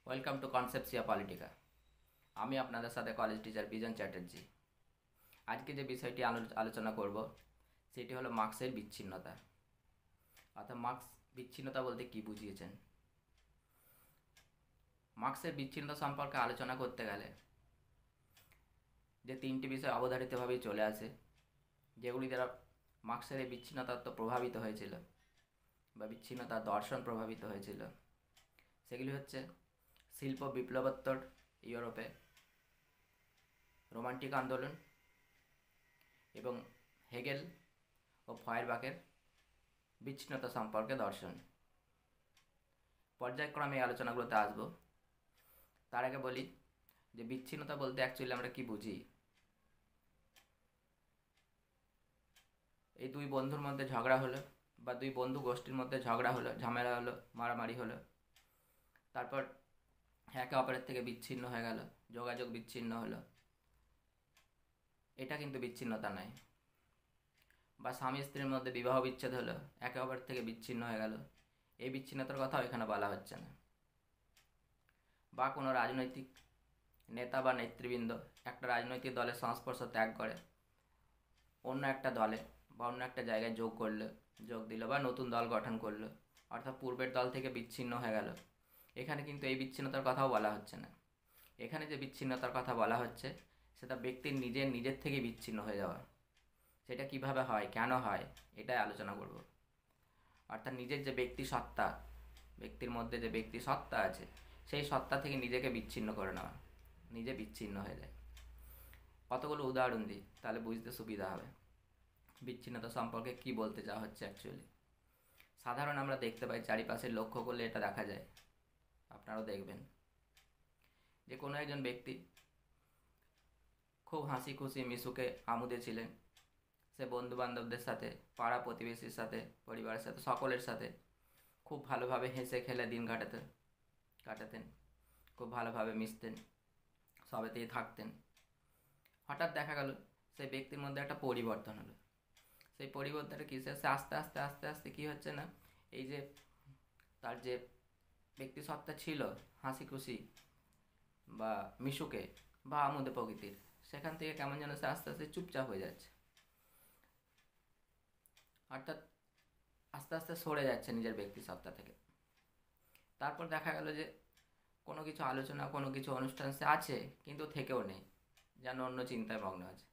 Welcome to কনসেপসিয়া Politika. আমি আপনাদের সাথে কলেজ টিচার বিজন চ্যাটার্জি। আজকে যে বিষয়টি আলোচনা করব সেটি হলো মার্ক্সের বিচ্ছিন্নতা। অর্থাৎ মার্ক্স বিচ্ছিন্নতা বলতে কি বুঝিয়েছেন। মার্ক্সের বিচ্ছিন্নতা সম্পর্কে আলোচনা করতে গেলে যে তিনটি বিষয় অবধারিতভাবেই চলে আসে, যেগুলি দ্বারা মার্ক্সের এই বিচ্ছিন্নতা তত্ত্ব প্রভাবিত হয়েছিল বা বিচ্ছিন্নতা দর্শন প্রভাবিত হয়েছিল, সেগুলি হচ্ছে শিল্প বিপ্লবোত্তর ইউরোপে রোমান্টিক আন্দোলন এবং হেগেল ও ফয়েরবাখের বিচ্ছিন্নতা সম্পর্কে দর্শন। পর্যায়ক্রমে এই আলোচনাগুলোতে আসব। তার আগে বলি যে বিচ্ছিন্নতা বলতে অ্যাকচুয়ালি আমরা কি বুঝি। এই দুই বন্ধুর মধ্যে ঝগড়া হলো বা দুই বন্ধু গোষ্ঠীর মধ্যে ঝগড়া হলো, ঝামেলা হলো, মারামারি হলো, তারপর একে অপরের থেকে বিচ্ছিন্ন হয়ে গেল, যোগাযোগ বিচ্ছিন্ন হলো, এটা কিন্তু বিচ্ছিন্নতা নয়। বা স্বামী স্ত্রীর মধ্যে বিবাহ বিচ্ছেদ হলো, একে অপরের থেকে বিচ্ছিন্ন হয়ে গেল, এই বিচ্ছিন্নতার কথাও এখানে বলা হচ্ছে না। বা কোনো রাজনৈতিক নেতা বা নেতৃবৃন্দ একটা রাজনৈতিক দলের সংস্পর্শ ত্যাগ করে অন্য একটা দলে বা অন্য একটা জায়গায় যোগ দিল বা নতুন দল গঠন করলো, অর্থাৎ পূর্বের দল থেকে বিচ্ছিন্ন হয়ে গেল। এখানে কিন্তু এই বিচ্ছিন্নতার কথাও বলা হচ্ছে না। এখানে যে বিচ্ছিন্নতার কথা বলা হচ্ছে সেটা ব্যক্তির নিজের থেকে বিচ্ছিন্ন হয়ে যাওয়া। সেটা কিভাবে হয়, কেন হয়, এটাই আলোচনা করব। অর্থাৎ নিজের যে ব্যক্তি সত্তা, ব্যক্তির মধ্যে যে ব্যক্তি সত্তা আছে, সেই সত্তা থেকে নিজেকে বিচ্ছিন্ন করে নেওয়া, নিজে বিচ্ছিন্ন হয়ে যায়। কতগুলো উদাহরণ দিই, তাহলে বুঝতে সুবিধা হবে বিচ্ছিন্নতা সম্পর্কে কি বলতে চাওয়া হচ্ছে অ্যাকচুয়ালি। সাধারণ আমরা দেখতে পাই, চারিপাশে লক্ষ্য করলে এটা দেখা যায়, আপনারাও দেখবেন যে কোনো একজন ব্যক্তি খুব হাসি খুশি মিশুকে আমোদে ছিলেন। সে বন্ধু বান্ধবদের সাথে, পাড়া প্রতিবেশীর সাথে, পরিবারের সাথে, সকলের সাথে খুব ভালোভাবে হেসে খেলে দিন কাটাতেন, খুব ভালোভাবে মিশতেন, সবেতেই থাকতেন। হঠাৎ দেখা গেল সেই ব্যক্তির মধ্যে একটা পরিবর্তন হলো। সেই পরিবর্তনটা কী, সে আস্তে আস্তে আস্তে আস্তে কী হচ্ছে না, এই যে তার যে ব্যক্তি সত্তা ছিল হাসি খুশি বা মিশুকে বা আমোদে প্রকৃতির, সেখান থেকে কেমন যেন সে আস্তে আস্তে চুপচাপ হয়ে যাচ্ছে। অর্থাৎ আস্তে আস্তে সরে যাচ্ছে নিজের ব্যক্তি সত্তা থেকে। তারপর দেখা গেল যে কোনো কিছু আলোচনা, কোনো কিছু অনুষ্ঠান সে আছে কিন্তু থেকেও নেই, যেন অন্য চিন্তায় মগ্ন আছে।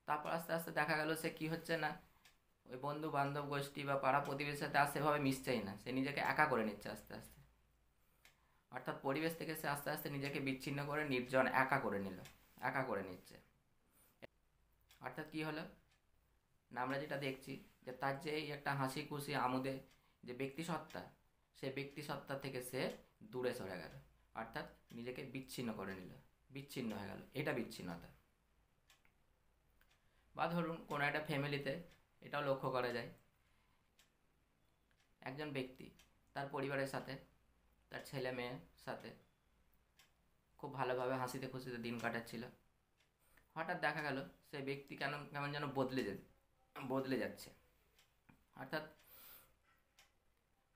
তারপর আস্তে আস্তে দেখা গেল সে কি হচ্ছে না, ওই বন্ধু বান্ধব গোষ্ঠী বা পাড়া প্রতিবেশীর সাথে আর সেভাবে মিশছেই না, সে নিজেকে একা করে নিচ্ছে আস্তে আস্তে। অর্থাৎ পরিবেশ থেকে সে আস্তে আস্তে নিজেকে বিচ্ছিন্ন করে নির্জন একা করে নিচ্ছে। অর্থাৎ কি হলো না, আমরা যেটা দেখছি যে তার যে এই একটা হাসি খুশি আমোদে যে ব্যক্তিসত্তা, সেই ব্যক্তিসত্তা থেকে সে দূরে সরে গেল, অর্থাৎ নিজেকে বিচ্ছিন্ন করে নিল, বিচ্ছিন্ন হয়ে গেল, এটা বিচ্ছিন্নতা। বা ধরুন কোনো একটা ফ্যামিলিতে এটাও লক্ষ্য করা যায়, একজন ব্যক্তি তার পরিবারের সাথে, তার ছেলে মেয়ের সাথে খুব ভালোভাবে হাসিতে খুশিতে দিন কাটাচ্ছিল। হঠাৎ দেখা গেল সেই ব্যক্তি কেমন যেন বদলে যাচ্ছে। অর্থাৎ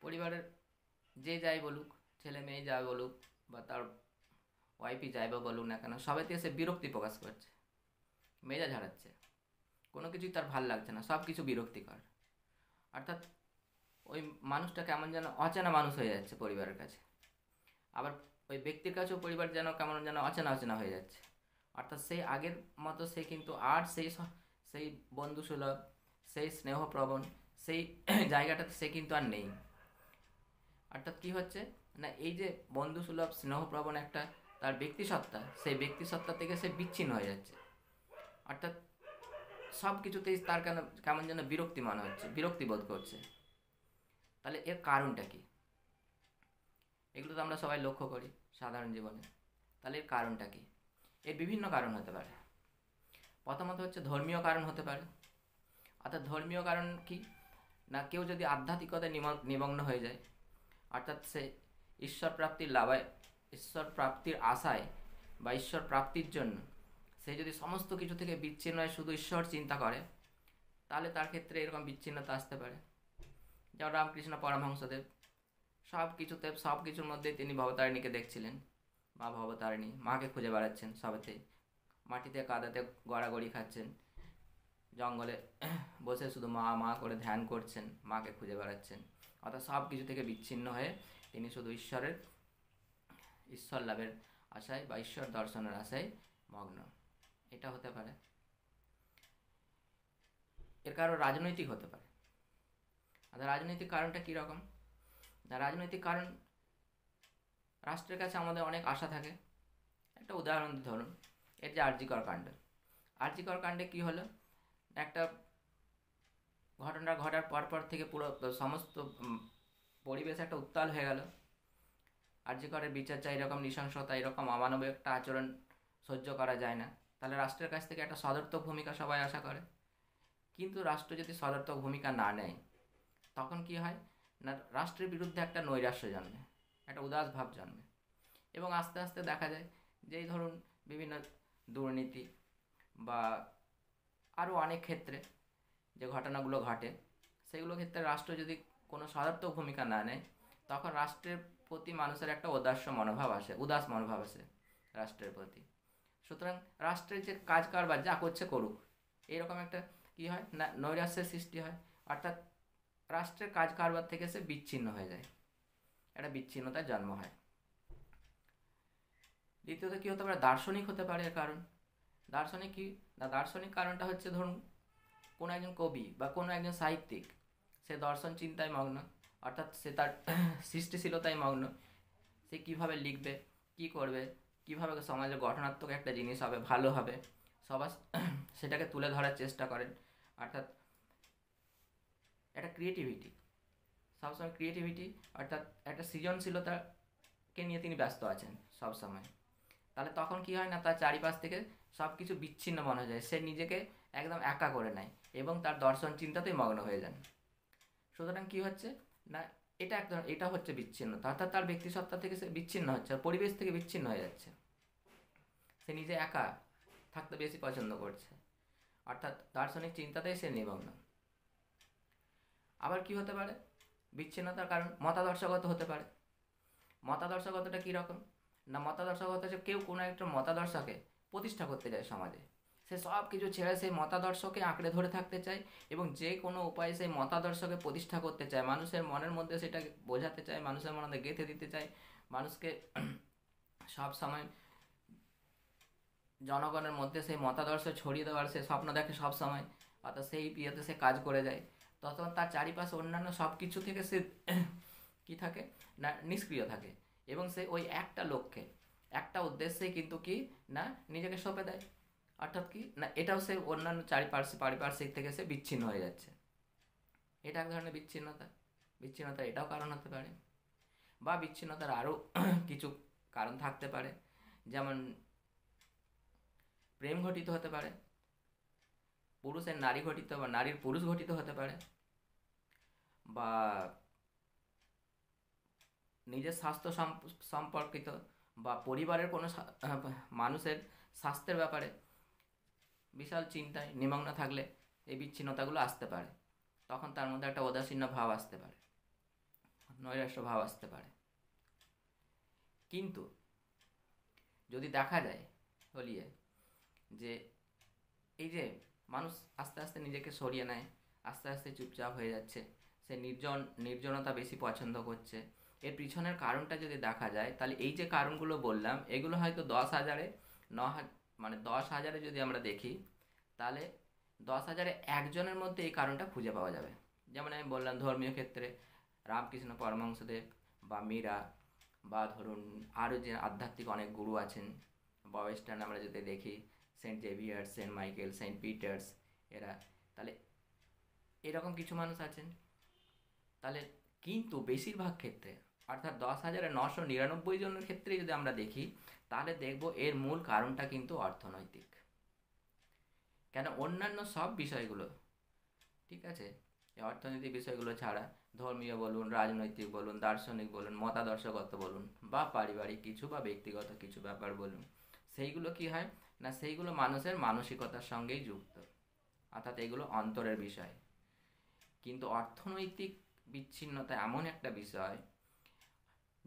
পরিবারের যে যাই বলুক, ছেলে মেয়ে যাই বলুক বা তার ওয়াইফই যাই বা বলুক না কেন, সবাইতে সে বিরক্তি প্রকাশ করছে, মেজাজ হারাচ্ছে, কোনো কিছুই তার ভাল লাগছে না, সব কিছু বিরক্তিকর। অর্থাৎ ওই মানুষটা কেমন যেন অচেনা মানুষ হয়ে যাচ্ছে পরিবারের কাছে। আবার ওই ব্যক্তির কাছেও পরিবার যেন কেমন যেন অচেনা হয়ে যাচ্ছে। অর্থাৎ সেই আগের মতো সে কিন্তু আর সেই বন্ধুসুলভ, সেই স্নেহপ্রবণ, সেই জায়গাটাতে সে কিন্তু আর নেই। অর্থাৎ কী হচ্ছে না, এই যে বন্ধুসুলভ স্নেহপ্রবণ একটা তার ব্যক্তিসত্তা, সেই ব্যক্তিসত্তা থেকে সে বিচ্ছিন্ন হয়ে যাচ্ছে। অর্থাৎ সব কিছুতেই তার কেমন যেন বিরক্তি মনে হচ্ছে, বিরক্তি বোধ করছে। তাহলে এর কারণটা কি? এগুলো তো আমরা সবাই লক্ষ্য করি সাধারণ জীবনে। তাহলে এর কারণটা কি? এর বিভিন্ন কারণ হতে পারে। প্রথমত হচ্ছে ধর্মীয় কারণ হতে পারে। অর্থাৎ ধর্মীয় কারণ কি না, কেউ যদি আধ্যাত্মিকতায় নিমগ্ন হয়ে যায়, অর্থাৎ সে ঈশ্বর প্রাপ্তির আশায় বা ঈশ্বর প্রাপ্তির জন্য সে যদি সমস্ত কিছু থেকে বিচ্ছিন্ন হয়ে শুধু ঈশ্বর চিন্তা করে, তাহলে তার ক্ষেত্রে এরকম বিচ্ছিন্নতা আসতে পারে। যেমন রামকৃষ্ণ পরমহংসদেব সব কিছুর মধ্যে তিনি ভবতারিণীকে দেখছিলেন। মা ভবতারিণী, মাকে খুঁজে বেড়াচ্ছেন সবেতেই। মাটিতে কাদাতে গড়াগড়ি খাচ্ছেন, জঙ্গলে বসে শুধু মা মা করে ধ্যান করছেন, মাকে খুঁজে বেড়াচ্ছেন। অর্থাৎ সব কিছু থেকে বিচ্ছিন্ন হয়ে তিনি শুধু ঈশ্বর লাভের আশায় বা ঈশ্বর দর্শনের আশায় মগ্ন। এটা হতে পারে। এর কারণ রাজনৈতিক হতে পারে। রাজনৈতিক কারণটা কীরকম? না, রাজনৈতিক কারণ, রাষ্ট্রের কাছে আমাদের অনেক আশা থাকে। একটা উদাহরণ ধরুন, এর যে আরজিকর কাণ্ড। আরজিকর কাণ্ডে কী হলো? একটা ঘটনা ঘটার পর থেকে পুরো সমস্ত পরিবেশ একটা উত্তাল হয়ে গেল। আরজিকরের বিচার চাই, এরকম নৃশংসতা, এরকম অমানবিক একটা আচরণ সহ্য করা যায় না। তাহলে রাষ্ট্রের কাছ থেকে একটা সদর্থক ভূমিকা সবাই আশা করে। কিন্তু রাষ্ট্র যদি সদর্থক ভূমিকা না নেয়, তখন কি হয় না, রাষ্ট্রের বিরুদ্ধে একটা নৈরাশ্য জন্মে, একটা উদাস ভাব জন্মে। এবং আস্তে আস্তে দেখা যায় যে এই ধরুন বিভিন্ন দুর্নীতি বা আরও অনেক ক্ষেত্রে যে ঘটনাগুলো ঘটে, সেগুলো ক্ষেত্রে রাষ্ট্র যদি কোনো সদর্থক ভূমিকা না নেয়, তখন রাষ্ট্রের প্রতি মানুষের একটা উদাস মনোভাব আসে রাষ্ট্রের প্রতি। সুতরাং রাষ্ট্রের যে কাজ কারবার যা করছে করুক, এইরকম একটা কী হয় না, নৈরাশ্যের সৃষ্টি হয়। অর্থাৎ রাষ্ট্রের কাজ কারবার থেকে সে বিচ্ছিন্ন হয়ে যায়, একটা বিচ্ছিন্নতার জন্ম হয়। দ্বিতীয়ত কী হতে পারে? দার্শনিক হতে পারে এর কারণ। দার্শনিক কী না, দার্শনিক কারণটা হচ্ছে ধরুন কোনো একজন কবি বা কোনো একজন সাহিত্যিক, সে দর্শন চিন্তায় মগ্ন, অর্থাৎ সে তার সৃষ্টিশীলতায় মগ্ন। সে কীভাবে লিখবে, কী করবে, কীভাবে সমাজে গঠনাত্মক একটা জিনিস হবে, ভালো হবে, সবার সেটাকে তুলে ধরার চেষ্টা করেন। অর্থাৎ একটা ক্রিয়েটিভিটি, সবসময় ক্রিয়েটিভিটি, অর্থাৎ একটা সৃজনশীলতাকে নিয়ে তিনি ব্যস্ত আছেন সবসময়। তাহলে তখন কি হয় না, তার চারিপাশ থেকে সব কিছু বিচ্ছিন্ন মনে হয়ে যায়, সে নিজেকে একদম একা করে নেয় এবং তার দর্শন চিন্তাতেই মগ্ন হয়ে যান। সুতরাং কী হচ্ছে না, এটা হচ্ছে বিচ্ছিন্নতা। অর্থাৎ তার ব্যক্তিসত্তা থেকে সে বিচ্ছিন্ন হচ্ছে, পরিবেশ থেকে বিচ্ছিন্ন হয়ে যাচ্ছে, সে নিজে একা থাকতে বেশি পছন্দ করছে, অর্থাৎ দার্শনিক চিন্তাতেই সে নিমগ্ন। আবার কি হতে পারে বিচ্ছিন্নতার কারণ? মতাদর্শগত হতে পারে। মতাদর্শগতটা কীরকম না, মতাদর্শগত হচ্ছে কেউ কোনো একটা মতাদর্শকে প্রতিষ্ঠা করতে চায় সমাজে, সে সব কিছু ছেড়ে সেই মতাদর্শকে আঁকড়ে ধরে থাকতে চায় এবং যে কোনো উপায়ে সেই মতাদর্শকে প্রতিষ্ঠা করতে চায়, মানুষের মনের মধ্যে সেটাকে বোঝাতে চায়, মানুষের মনে গেঁথে দিতে চায়, মানুষকে সব সময় জনগণের মধ্যে সেই মতাদর্শ ছড়িয়ে দেওয়ার সে স্বপ্ন দেখে সব সময়। অর্থাৎ সেই ইয়েতে সে কাজ করে যায়। তখন তার চারিপাশে অন্যান্য সব কিছু থেকে সে কী থাকে না, নিষ্ক্রিয় থাকে এবং সে ওই একটা লক্ষ্যে, একটা উদ্দেশ্যে কিন্তু কি না নিজেকে সঁপে দেয়। অর্থাৎ কি না, এটাও সে অন্যান্য পারিপার্শ্বিক থেকে সে বিচ্ছিন্ন হয়ে যাচ্ছে। এটা এক ধরনের বিচ্ছিন্নতার এটাও কারণ হতে পারে। বা বিচ্ছিন্নতার আরও কিছু কারণ থাকতে পারে, যেমন প্রেম ঘটিত হতে পারে, পুরুষের নারী ঘটিত বা নারীর পুরুষ ঘটিত হতে পারে, বা নিজের স্বাস্থ্য সম্পর্কিত বা পরিবারের কোনো মানুষের স্বাস্থ্যের ব্যাপারে বিশাল চিন্তায় নিমগ্ন থাকলে এই বিচ্ছিন্নতাগুলো আসতে পারে। তখন তার মধ্যে একটা উদাসীন্য ভাব আসতে পারে, নৈরাশ্য ভাব আসতে পারে। কিন্তু যদি দেখা যায় বলিয়ে যে এই যে মানুষ আস্তে আস্তে নিজেকে সরিয়ে নেয়, আস্তে আস্তে চুপচাপ হয়ে যাচ্ছে, সে নির্জনতা বেশি পছন্দ করছে, এর পিছনের কারণটা যদি দেখা যায়, তাহলে এই যে কারণগুলো বললাম, এগুলো হয়তো 10,000-এ যদি আমরা দেখি, তাহলে 10,000-এ একজনের মধ্যে এই কারণটা খুঁজে পাওয়া যাবে। যেমন আমি বললাম ধর্মীয় ক্ষেত্রে রামকৃষ্ণ পরমহংসদেব বা মীরা, বা ধরুন আরও যে আধ্যাত্মিক অনেক গুরু আছেন, বা ওয়েস্টার্ন আমরা যদি দেখি Saint Xavier's, Saint Michael, Saint Peter's, এরা, তাহলে এরকম কিছু মানুষ আছেন। তাহলে কিন্তু বেশিরভাগ ক্ষেত্রে, অর্থাৎ 10,999 জনের ক্ষেত্রে যদি আমরা দেখি, তাহলে দেখব এর মূল কারণটা কিন্তু অর্থনৈতিক। কেন, অন্যান্য সব বিষয়গুলো ঠিক আছে, এই অর্থনৈতিক বিষয়গুলো ছাড়া ধর্মীয় বলুন, রাজনৈতিক বলুন, দার্শনিক বলুন, মতাদর্শগত বলুন, বা পারিবারিক কিছু বা ব্যক্তিগত কিছু ব্যাপার বলুন, সেইগুলো কি হয় না, সেইগুলো মানুষের মানসিকতার সঙ্গেই যুক্ত, অর্থাৎ এগুলো অন্তরের বিষয়। কিন্তু অর্থনৈতিক বিচ্ছিন্নতা এমন একটা বিষয়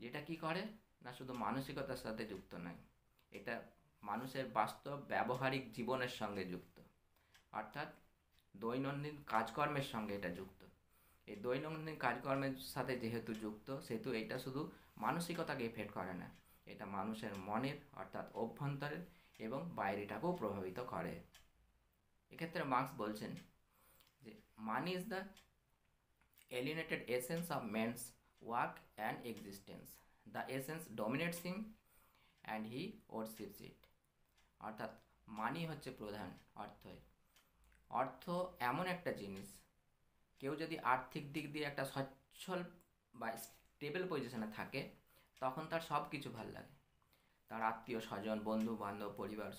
যেটা কি করে না শুধু মানসিকতার সাথে যুক্ত নয়, এটা মানুষের বাস্তব ব্যবহারিক জীবনের সঙ্গে যুক্ত, অর্থাৎ দৈনন্দিন কাজকর্মের সঙ্গে এটা যুক্ত। এই দৈনন্দিন কাজকর্মের সাথে যেহেতু যুক্ত, সেহেতু এটা শুধু মানসিকতাকে এফেক্ট করে না, এটা মানুষের মনের অর্থাৎ অভ্যন্তরের এবং বাইরেটাকেও প্রভাবিত করে। এক্ষেত্রে মার্কস বলছেন যে money is the alienated essence of man's work and existence. The essence dominates him and he worships it. অর্থাৎ মানি হচ্ছে প্রধান অর্থের। অর্থ এমন একটা জিনিস, কেউ যদি আর্থিক দিক দিয়ে একটা সচ্ছল বা স্টেবল পজিশনে থাকে, তখন তার সব কিছু ভাল লাগে, তার আত্মীয় স্বজন, বন্ধু বান্ধব, পরিবার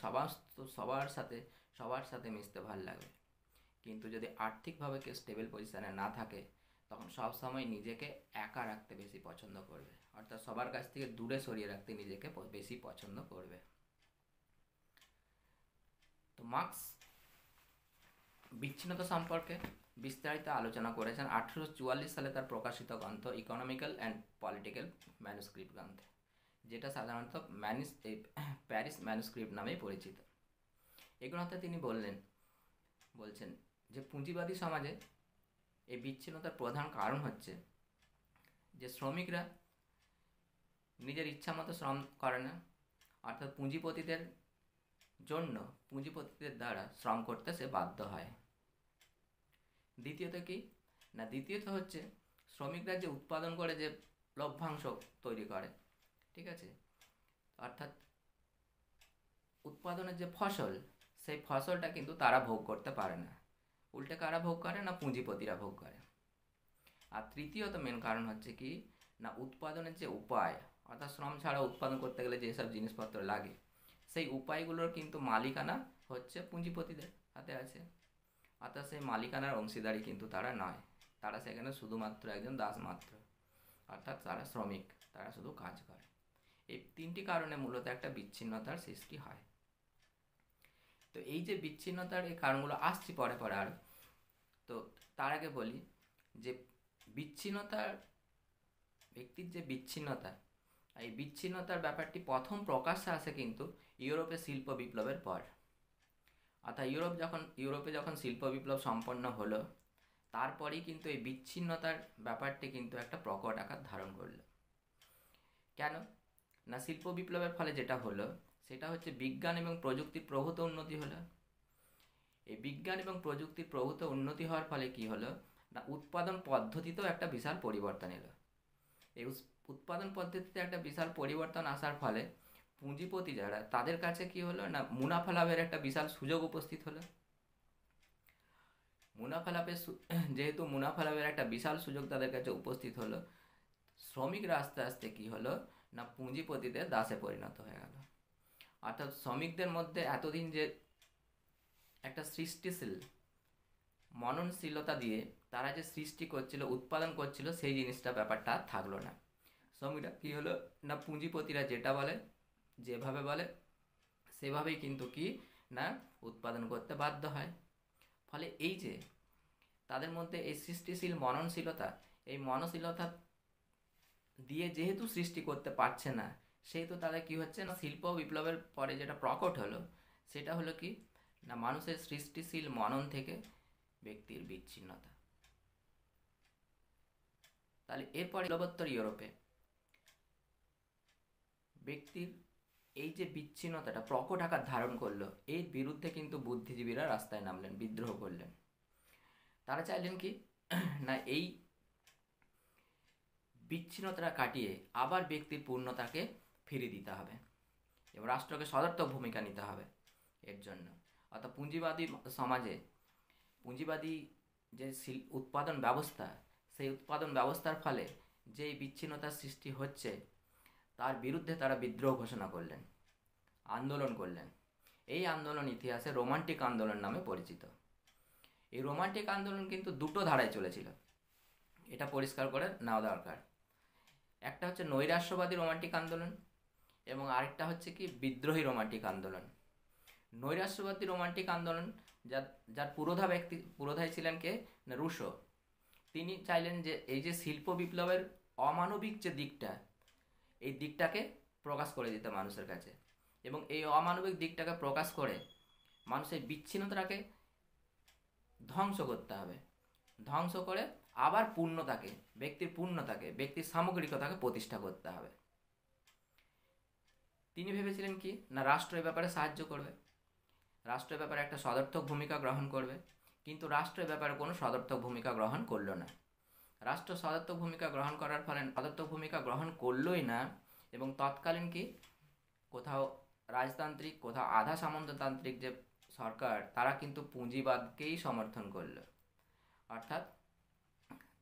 সবার সাথে মিশতে ভাল লাগবে। কিন্তু যদি আর্থিকভাবে কেউ স্টেবল পজিশনে না থাকে, তখন সব সময় নিজেকে একা রাখতে বেশি পছন্দ করবে, অর্থাৎ সবার কাছ থেকে দূরে সরিয়ে রাখতে নিজেকে বেশি পছন্দ করবে। তো মার্কস বিচ্ছিন্নতা সম্পর্কে বিস্তারিত আলোচনা করেছেন 1844 সালে তার প্রকাশিত গ্রন্থ ইকোনমিক্যাল অ্যান্ড পলিটিক্যাল ম্যানুস্ক্রিপ্ট গ্রন্থে, যেটা সাধারণত প্যারিস ম্যানুস্ক্রিপ্ট নামেই পরিচিত। এই গ্রন্থে তিনি বলছেন যে পুঁজিবাদী সমাজে এই বিচ্ছিন্নতার প্রধান কারণ হচ্ছে যে শ্রমিকরা নিজের ইচ্ছা মতো শ্রম করে না, অর্থাৎ পুঁজিপতিদের দ্বারা শ্রম করতে সে বাধ্য হয়। দ্বিতীয়ত হচ্ছে শ্রমিকরা যে উৎপাদন করে যে লভ্যাংশ তৈরি করে, ঠিক আছে, অর্থাৎ উৎপাদনের যে ফসল, সেই ফসলটা কিন্তু তারা ভোগ করতে পারে না, উল্টে কারা ভোগ করে না পুঁজিপতিরা ভোগ করে। আর তৃতীয়ত মেন কারণ হচ্ছে কি না উৎপাদনের যে উপায়, অর্থাৎ শ্রম ছাড়া উৎপাদন করতে গেলে যেসব জিনিসপত্র লাগে, সেই উপায়গুলোর কিন্তু মালিকানা হচ্ছে পুঁজিপতিদের হাতে আছে, অর্থাৎ সেই মালিকানার অংশীদারি কিন্তু তারা নয়, তারা সেখানে শুধুমাত্র একজন দাস মাত্র, অর্থাৎ তারা শ্রমিক, তারা শুধু কাজ করে। এই তিনটি কারণে মূলত একটা বিচ্ছিন্নতার সৃষ্টি হয়। তো এই যে বিচ্ছিন্নতার এই কারণগুলো আসছি পরে আর, তো তার আগে বলি যে ব্যক্তির যে বিচ্ছিন্নতা, এই বিচ্ছিন্নতার ব্যাপারটি প্রথম প্রকাশ্যে আসে কিন্তু ইউরোপে শিল্প বিপ্লবের পর, অর্থাৎ ইউরোপে যখন শিল্প বিপ্লব সম্পন্ন হলো, তারপরেই কিন্তু এই বিচ্ছিন্নতার ব্যাপারটি কিন্তু একটা প্রকট আকার ধারণ করলো। কেন না শিল্প বিপ্লবের ফলে যেটা হলো সেটা হচ্ছে বিজ্ঞান এবং প্রযুক্তির প্রভূত উন্নতি হলো। এই বিজ্ঞান এবং প্রযুক্তির প্রভূত উন্নতি হওয়ার ফলে কি হলো না উৎপাদন পদ্ধতিতেও একটা বিশাল পরিবর্তন এলো। এই উৎপাদন পদ্ধতিতে একটা বিশাল পরিবর্তন আসার ফলে পুঁজিপতি যারা, তাদের কাছে কি হলো না মুনাফা লাভের একটা বিশাল সুযোগ উপস্থিত হলো। যেহেতু মুনাফা লাভের একটা বিশাল সুযোগ তাদের কাছে উপস্থিত হলো, শ্রমিকরা আস্তে আস্তে কি হলো না পুঁজিপতিদের দাসে পরিণত হয়ে গেল। অর্থাৎ শ্রমিকদের মধ্যে এতদিন যে একটা সৃষ্টিশীল মননশীলতা দিয়ে তারা যে সৃষ্টি করছিল, উৎপাদন করছিল, সেই জিনিসটা ব্যাপারটা থাকলো না। শ্রমিকরা কী হলো না পুঁজিপতিরা যেটা বলে, যেভাবে বলে সেভাবেই কিন্তু কি না উৎপাদন করতে বাধ্য হয়। ফলে এই যে তাদের মধ্যে এই সৃষ্টিশীল মননশীলতা, এই মননশীলতা দিয়ে যেহেতু সৃষ্টি করতে পারছে না, সেহেতু তাদের কি হচ্ছে না শিল্প বিপ্লবের পরে যেটা প্রকট হলো সেটা হলো কি না মানুষের সৃষ্টিশীল মনন থেকে ব্যক্তির বিচ্ছিন্নতা। তাহলে এরপরে বিপ্লবোত্তর ইউরোপে ব্যক্তির এই যে বিচ্ছিন্নতাটা প্রকট আকার ধারণ করলো, এর বিরুদ্ধে কিন্তু বুদ্ধিজীবীরা রাস্তায় নামলেন, বিদ্রোহ করলেন। তারা চাইলেন কি না এই বিচ্ছিন্নতাটা কাটিয়ে আবার ব্যক্তির পূর্ণতাকে ফিরিয়ে দিতে হবে এবং রাষ্ট্রকে সদর্থক ভূমিকা নিতে হবে এর জন্য। অর্থাৎ পুঁজিবাদী সমাজে পুঁজিবাদী যে উৎপাদন ব্যবস্থা, সেই উৎপাদন ব্যবস্থার ফলে যে বিচ্ছিন্নতার সৃষ্টি হচ্ছে তার বিরুদ্ধে তারা বিদ্রোহ ঘোষণা করলেন, আন্দোলন করলেন। এই আন্দোলন ইতিহাসে রোমান্টিক আন্দোলন নামে পরিচিত। এই রোমান্টিক আন্দোলন কিন্তু দুটো ধারায় চলেছিল, এটা পরিষ্কার করে নেওয়া দরকার। একটা হচ্ছে নৈরাশ্যবাদী রোমান্টিক আন্দোলন এবং আরেকটা হচ্ছে কি বিদ্রোহী রোমান্টিক আন্দোলন। নৈরাশ্যবাদী রোমান্টিক আন্দোলন যার পুরোধায় ছিলেন কে না রুশো। তিনি চাইলেন যে এই যে শিল্প বিপ্লবের অমানবিক যে দিকটা, এই দিকটাকে প্রকাশ করে দিতে মানুষের কাছে, এবং এই অমানবিক দিকটাকে প্রকাশ করে মানুষের বিচ্ছিন্নতাকে ধ্বংস করতে হবে। ধ্বংস করে আবার পূর্ণতাকে, ব্যক্তির সামগ্রিকতাকে প্রতিষ্ঠা করতে হবে। তিনি ভেবেছিলেন কি না, রাষ্ট্র এ ব্যাপারে সাহায্য করবে, রাষ্ট্র এ ব্যাপারে একটা সদর্থক ভূমিকা গ্রহণ করবে, কিন্তু রাষ্ট্র এ ব্যাপারে কোনো সদর্থক ভূমিকা গ্রহণ করলো না। রাষ্ট্র সদর্থক ভূমিকা গ্রহণ করার ফলে সদর্থক ভূমিকা গ্রহণ করলোই না, এবং তৎকালীন কি কোথাও রাজতান্ত্রিক, কোথাও আধা সামন্ততান্ত্রিক যে সরকার, তারা কিন্তু পুঁজিবাদকেই সমর্থন করলো। অর্থাৎ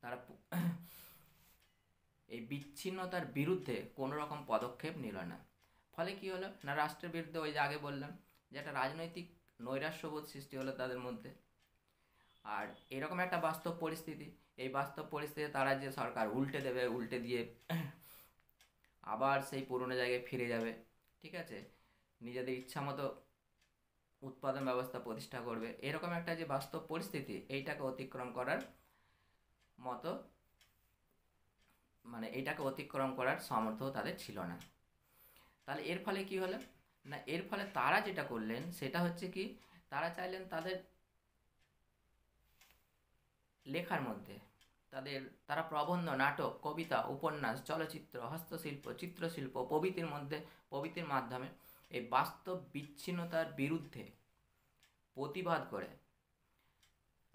তারা এই বিচ্ছিন্নতার বিরুদ্ধে কোনো রকম পদক্ষেপ নিল না। ফলে কি হলো না, রাষ্ট্রের বিরুদ্ধে ওই যে আগে বললাম যে একটা রাজনৈতিক নৈরাশ্যবোধ সৃষ্টি হলো তাদের মধ্যে। আর এরকম একটা বাস্তব পরিস্থিতি, এই বাস্তব পরিস্থিতিতে তারা যে সরকার উল্টে দেবে, উল্টে দিয়ে আবার সেই পুরনো জায়গায় ফিরে যাবে, ঠিক আছে, নিজেদের ইচ্ছা মতো উৎপাদন ব্যবস্থা প্রতিষ্ঠা করবে, এরকম একটা যে বাস্তব পরিস্থিতি, এইটাকে অতিক্রম করার মতো এইটাকে অতিক্রম করার সামর্থ্য তাদের ছিল না। তাহলে এর ফলে কি হলো না, এর ফলে তারা যেটা করলেন সেটা হচ্ছে কি, তারা চাইলেন তাদের লেখার মধ্যে তারা প্রবন্ধ, নাটক, কবিতা, উপন্যাস, চলচ্চিত্র, হস্তশিল্প, চিত্রশিল্প প্রভৃতির মাধ্যমে এই বাস্তব বিচ্ছিন্নতার বিরুদ্ধে প্রতিবাদ করে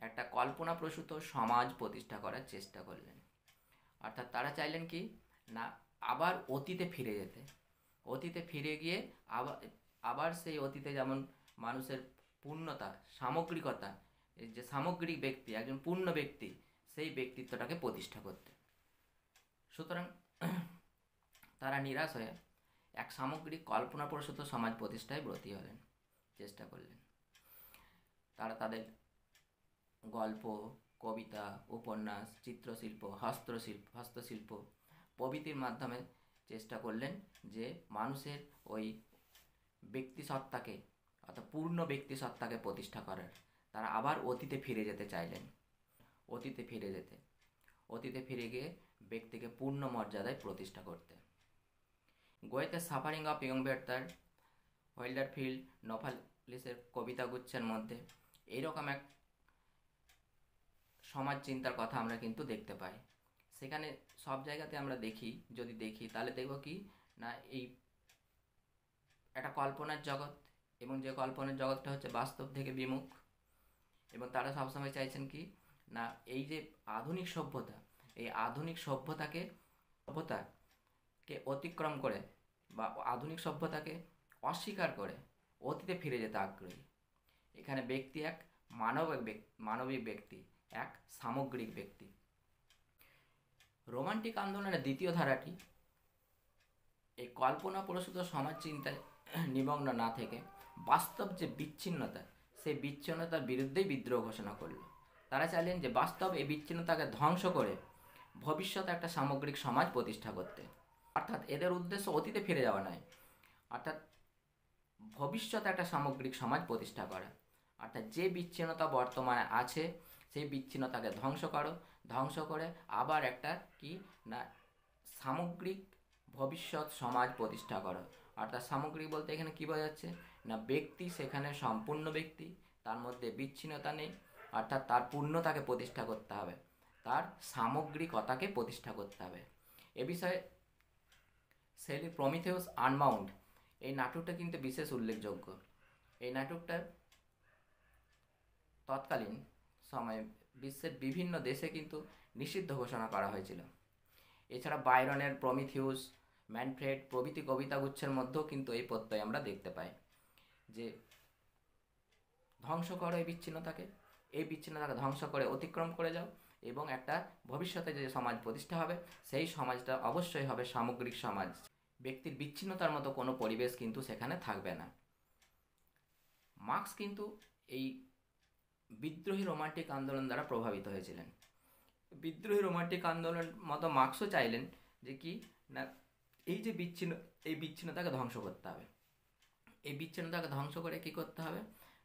একটা কল্পনাপ্রসূত সমাজ প্রতিষ্ঠা করার চেষ্টা করলেন। অর্থাৎ তারা চাইলেন কি না, আবার অতীতে ফিরে গিয়ে আবার সেই অতীতে যেমন মানুষের পূর্ণতা, সামগ্রিকতা, এই যে সামগ্রিক ব্যক্তি, একজন পূর্ণ ব্যক্তি, সেই ব্যক্তিত্বটাকে প্রতিষ্ঠা করতে। সুতরাং তারা নিরাশ হয়ে এক সামগ্রিক কল্পনাপ্রসূত সমাজ প্রতিষ্ঠায় ব্রতী হলেন, চেষ্টা করলেন। তারা তাদের গল্প, কবিতা, উপন্যাস, চিত্রশিল্প, হস্তশিল্প প্রভৃতির মাধ্যমে চেষ্টা করলেন যে মানুষের ওই ব্যক্তিসত্তাকে, অর্থাৎ পূর্ণ ব্যক্তিসত্তাকে প্রতিষ্ঠা করার। তারা আবার অতীতে ফিরে যেতে চাইলেন, অতীতে ফিরে গিয়ে ব্যক্তিকে পূর্ণ মর্যাদায় প্রতিষ্ঠা করতে। গোয়েতে সাফারিং অফ ইয়ং বেটার, ওয়েল্ডারফিল্ড, নোভালিসের কবিতাগুচ্ছের মধ্যে এইরকম এক সমাজ চিন্তার কথা আমরা কিন্তু দেখতে পাই। সেখানে সব জায়গাতে আমরা যদি দেখি তাহলে দেখব কি না, এই একটা কল্পনার জগৎ, এবং যে কল্পনার জগৎটা হচ্ছে বাস্তব থেকে বিমুখ, এবং তারা সবসময় চাইছেন কি না, এই যে আধুনিক সভ্যতা, এই আধুনিক সভ্যতাকে অতিক্রম করে বা আধুনিক সভ্যতাকে অস্বীকার করে অতীতে ফিরে যেতে আগ্রহী। এখানে ব্যক্তি এক মানবিক ব্যক্তি, এক সামগ্রিক ব্যক্তি। রোমান্টিক আন্দোলনের দ্বিতীয় ধারাটি এই কল্পনাপ্রসূত সমাজ চিন্তায় নিমগ্ন না থেকে বাস্তব যে বিচ্ছিন্নতা, সেই বিচ্ছিন্নতার বিরুদ্ধেই বিদ্রোহ ঘোষণা করল। তারা চাইলেন যে বাস্তব এই বিচ্ছিন্নতাকে ধ্বংস করে ভবিষ্যতে একটা সামগ্রিক সমাজ প্রতিষ্ঠা করতে। অর্থাৎ এদের উদ্দেশ্য অতীতে ফিরে যাওয়া নয়, অর্থাৎ ভবিষ্যতে একটা সামগ্রিক সমাজ প্রতিষ্ঠা করা। অর্থাৎ যে বিচ্ছিন্নতা বর্তমানে আছে সেই বিচ্ছিন্নতাকে ধ্বংস করে আবার একটা কি না, সামগ্রিক ভবিষ্যৎ সমাজ প্রতিষ্ঠা করা। অর্থাৎ সামগ্রিক বলতে এখানে কী বোঝাচ্ছে না, ব্যক্তি সেখানে সম্পূর্ণ ব্যক্তি, তার মধ্যে বিচ্ছিন্নতা নেই, অর্থাৎ তার পূর্ণতাকে প্রতিষ্ঠা করতে হবে, তার সামগ্রিকতাকে প্রতিষ্ঠা করতে হবে। এ বিষয়ে শেলি প্রমিথেউস আনবাউন্ড এই নাটকটা কিন্তু বিশেষ উল্লেখযোগ্য। এই নাটকটা তৎকালীন সময়ে বিশ্বের বিভিন্ন দেশে কিন্তু নিষিদ্ধ ঘোষণা করা হয়েছিল। এছাড়া বাইরনের প্রমিথিউস, ম্যানফ্রেড প্রভৃতি কবিতাগুচ্ছের মধ্যেও কিন্তু এই প্রত্যয় আমরা দেখতে পাই যে ধ্বংস করো এই বিচ্ছিন্নতাকে ধ্বংস করে অতিক্রম করে যাও, এবং একটা ভবিষ্যতে যে সমাজ প্রতিষ্ঠা হবে সেই সমাজটা অবশ্যই হবে সামগ্রিক সমাজ। ব্যক্তির বিচ্ছিন্নতার মতো কোনো পরিবেশ কিন্তু সেখানে থাকবে না। মার্কস কিন্তু এই বিদ্রোহী রোমান্টিক আন্দোলন দ্বারা প্রভাবিত হয়েছিলেন। বিদ্রোহী রোমান্টিক আন্দোলন মতো মার্কসও চাইলেন যে কি না, এই যে বিচ্ছিন্নতাকে ধ্বংস করতে হবে। এই বিচ্ছিন্নতাকে ধ্বংস করে কি করতে হবে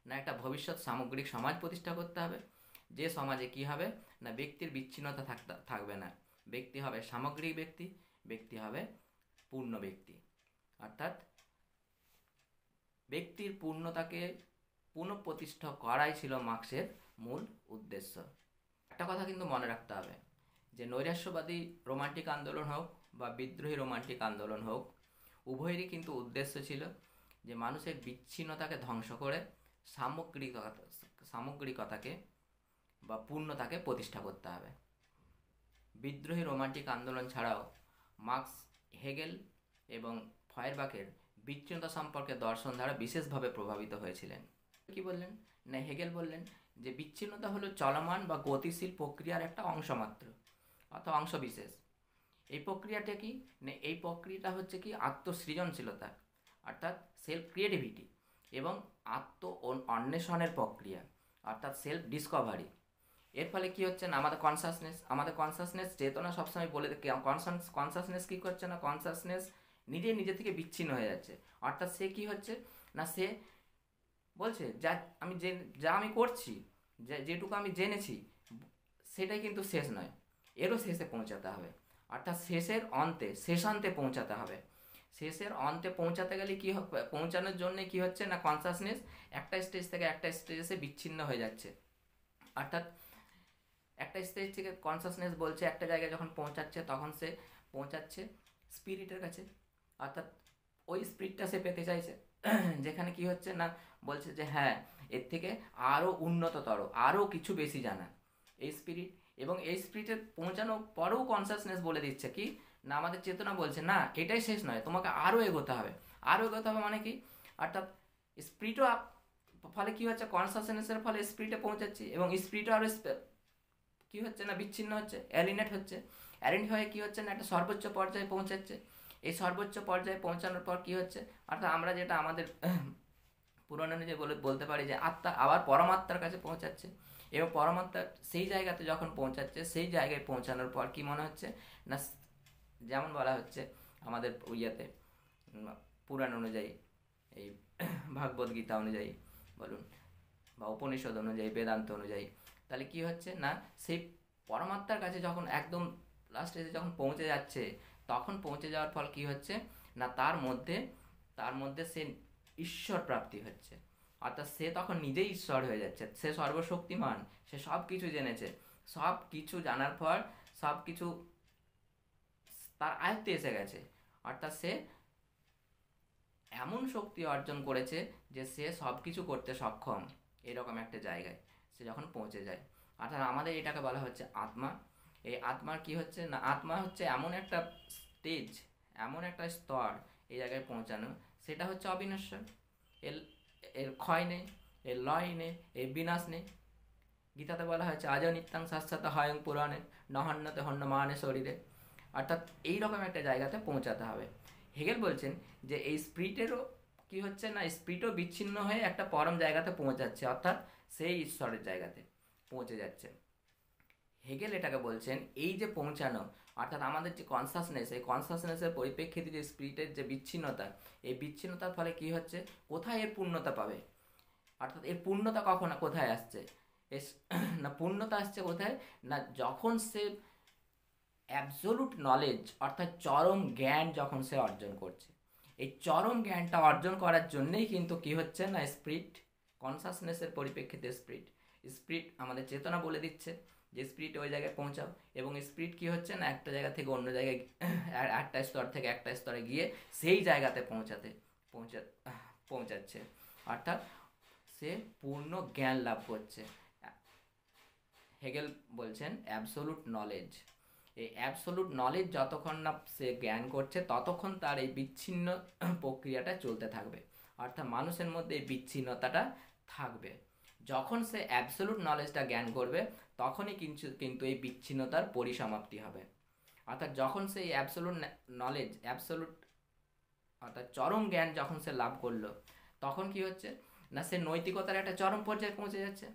না, একটা ভবিষ্যৎ সামগ্রিক সমাজ প্রতিষ্ঠা করতে হবে, যে সমাজে কি হবে না, ব্যক্তির বিচ্ছিন্নতা থাকবে না, ব্যক্তি হবে সামগ্রিক ব্যক্তি হবে পূর্ণ ব্যক্তি, অর্থাৎ ব্যক্তির পূর্ণতাকে পুনঃপ্রতিষ্ঠা করাই ছিল মার্ক্সের মূল উদ্দেশ্য। একটা কথা কিন্তু মনে রাখতে হবে যে নৈরাশ্যবাদী রোমান্টিক আন্দোলন হোক বা বিদ্রোহী রোমান্টিক আন্দোলন হোক, উভয়েরই কিন্তু উদ্দেশ্য ছিল যে মানুষের বিচ্ছিন্নতাকে ধ্বংস করে সামগ্রিকতাকে বা পূর্ণতাকে প্রতিষ্ঠা করতে হবে। বিদ্রোহী রোমান্টিক আন্দোলন ছাড়াও মার্ক্স, হেগেল এবং ফয়েরবাখের বিচ্ছিন্নতা সম্পর্কে দর্শন দ্বারা বিশেষভাবে প্রভাবিত হয়েছিলেন। কি বললেন না, হেগেল বললেন যে বিচ্ছিন্নতা হলো চলমান বা গতিশীল প্রক্রিয়ার একটা অংশ মাত্র, অর্থাৎ অংশ বিশেষ। এই প্রক্রিয়াটা কি না, এই প্রক্রিয়াটা হচ্ছে কি আত্মসৃজনশীলতা, অর্থাৎ সেলফ ক্রিয়েটিভিটি, এবং অন্বেষণের প্রক্রিয়া, অর্থাৎ সেলফ ডিসকভারি। এর ফলে কি হচ্ছে না, আমাদের কনসাসনেস চেতনা সবসময় বলে কনসাসনেস কী করছে না, কনসাসনেস নিজে থেকে বিচ্ছিন্ন হয়ে যাচ্ছে। অর্থাৎ সে কি হচ্ছে না, সে বলছে যা আমি করছি, যেটুকু আমি জেনেছি সেটাই কিন্তু শেষ নয়, এরও শেষে পৌঁছাতে হবে। অর্থাৎ শেষান্তে পৌঁছাতে হবে। শেষের অন্তে পৌঁছাতে গেলে কি পৌঁছানোর জন্যে কি হচ্ছে না, কনসাসনেস একটা স্টেজ থেকে একটা স্টেজে বিচ্ছিন্ন হয়ে যাচ্ছে। অর্থাৎ একটা স্টেজ থেকে কনসাসনেস বলছে একটা জায়গায় যখন পৌঁছাচ্ছে, তখন সে পৌঁছাচ্ছে স্পিরিটের কাছে, অর্থাৎ ওই স্পিরিটটা সে পেতে চাইছে, যেখানে কি হচ্ছে না, বলছে যে হ্যাঁ, এর থেকে আরও উন্নততর, আরও কিছু বেশি জানা এই স্পিরিট। এবং এই স্পিরিটে পৌঁছানোর পরেও কনসাসনেস বলে দিচ্ছে কি না, আমাদের চেতনা বলছে না, এটাই শেষ নয়, তোমাকে আরও এগোতে হবে। মানে কি, অর্থাৎ স্পিরিটও ফলে কি হচ্ছে, কনসাসনেসের ফলে স্পিরিটে পৌঁছাচ্ছি, এবং স্পিরিটও আরও কি হচ্ছে না, বিচ্ছিন্ন হচ্ছে, অ্যালিনেট হয়ে কি হচ্ছে না, একটা সর্বোচ্চ পর্যায়ে পৌঁছাচ্ছে। এই সর্বোচ্চ পর্যায়ে পৌঁছানোর পর কি হচ্ছে, অর্থাৎ আমরা যেটা আমাদের পুরনো যে বলতে পারি যে আত্মা আবার পরমাত্মার কাছে পৌঁছাচ্ছে, এবং পরমাত্মা সেই জায়গাতে যখন পৌঁছাচ্ছে, সেই জায়গায় পৌঁছানোর পর কি মনে হচ্ছে না, যেমন বলা হচ্ছে আমাদের ইয়েতে পুরাণ অনুযায়ী, এই ভাগবত গীতা অনুযায়ী বলুন বা উপনিষদ অনুযায়ী, বেদান্ত অনুযায়ী, তাহলে কি হচ্ছে না, সেই পরমাত্মার কাছে যখন একদম লাস্ট স্টেজে যখন পৌঁছে যাচ্ছে, তখন পৌঁছে যাওয়ার ফল কি হচ্ছে না, তার মধ্যে সে ঈশ্বর প্রাপ্তি হচ্ছে। অর্থাৎ সে তখন নিজেই ঈশ্বর হয়ে যাচ্ছে, সে সর্বশক্তিমান, সে সব কিছু জেনেছে, সব কিছু জানার পর সব কিছু তার আয়ত্তে এসে গেছে। অর্থাৎ সে এমন শক্তি অর্জন করেছে যে সে সব কিছু করতে সক্ষম, এরকম একটা জায়গায় সে যখন পৌঁছে যায়। অর্থাৎ আমাদের এটাকে বলা হচ্ছে আত্মা। এই আত্মার কি হচ্ছে না, আত্মা হচ্ছে এমন একটা স্টেজ, এমন একটা স্তর এই জায়গায় পৌঁছানো, সেটা হচ্ছে অবিনশ্বর। এর ক্ষয় নেই, এর লয় নেই, এর বিনাশ নেই। গীতাতে বলা হয়েছে আজ নিত্যাং শাশ্বত হয়ং পুরাণে নহন্যতে হন্যমানে শরীরে। অর্থাৎ এইরকম একটা জায়গাতে পৌঁছাতে হবে। হেগেল বলছেন যে এই স্পিরিটেরও কি হচ্ছে না, স্পিরিটও বিচ্ছিন্ন হয়ে একটা পরম জায়গাতে পৌঁছাচ্ছে, অর্থাৎ সেই ঈশ্বরের জায়গাতে পৌঁছে যাচ্ছে। হেগেল এটাকে বলছেন এই যে পৌঁছানো, অর্থাৎ আমাদের যে কনসাসনেস, এই কনসাসনেসের পরিপ্রেক্ষিতে যে স্পিরিটের যে বিচ্ছিন্নতা, এই বিচ্ছিন্নতার ফলে কি হচ্ছে, কোথায় এর পূর্ণতা পাবে, অর্থাৎ এর পূর্ণতা কোথায় আসছে না, পূর্ণতা আসছে কোথায় না, যখন সে অ্যাবসোলুট নলেজ, অর্থাৎ চরম জ্ঞান যখন সে অর্জন করছে। এই চরম জ্ঞানটা অর্জন করার জন্যেই কিন্তু কি হচ্ছে না, স্পিরিট, কনসাসনেসের পরিপ্রেক্ষিতে স্পিরিট আমাদের চেতনা বলে দিচ্ছে যে স্পিরিট ওই জায়গায় পৌঁছাও, এবং স্পিরিট কি হচ্ছে না, একটা জায়গা থেকে অন্য জায়গায়, একটা স্তর থেকে একটা স্তরে গিয়ে সেই জায়গাতে পৌঁছাচ্ছে, অর্থাৎ সে পূর্ণ জ্ঞান লাভ করছে। হেগেল বলছেন অ্যাবসোলুট নলেজ। এই অ্যাবসোলুট নলেজ যতক্ষণ না সে জ্ঞান করছে, ততক্ষণ তার এই বিচ্ছিন্ন প্রক্রিয়াটা চলতে থাকবে, অর্থাৎ মানুষের মধ্যে এই বিচ্ছিন্নতাটা থাকবে। যখন সে অ্যাবসোলুট নলেজটা জ্ঞান করবে, তখনই কিন্তু এই বিচ্ছিন্নতার পরিসমাপ্তি হবে। অর্থাৎ যখন সে অ্যাবসোলুট নলেজ, অর্থাৎ চরম জ্ঞান যখন সে লাভ করলো, তখন কি হচ্ছে না, সে নৈতিকতার একটা চরম পর্যায়ে পৌঁছে যাচ্ছে।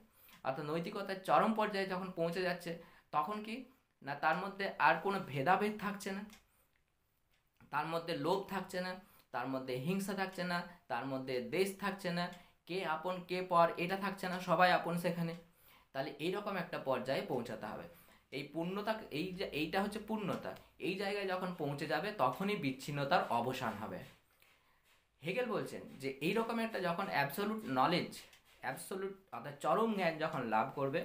অর্থাৎ নৈতিকতার চরম পর্যায়ে যখন পৌঁছে যাচ্ছে, তখন কি না, তার মধ্যে আর কোনো ভেদাভেদ থাকছে না, তার মধ্যে লোভ থাকছে না, তার মধ্যে হিংসা থাকছে না, তার মধ্যে দেশ থাকছে না, কে আপন কে পর এটা থাকছে না, সবাই আপন সেখানে। তাহলে এইরকম একটা পর্যায়ে পৌঁছাতে হবে। এই পূর্ণতা, এই যে এইটা হচ্ছে পূর্ণতা, এই জায়গায় যখন পৌঁছে যাবে তখনই বিচ্ছিন্নতার অবসান হবে। হেগেল বলছেন যে এই রকম একটা যখন অ্যাবসোলুট নলেজ, অ্যাবসোলুট অর্থাৎ চরম জ্ঞান যখন লাভ করবে,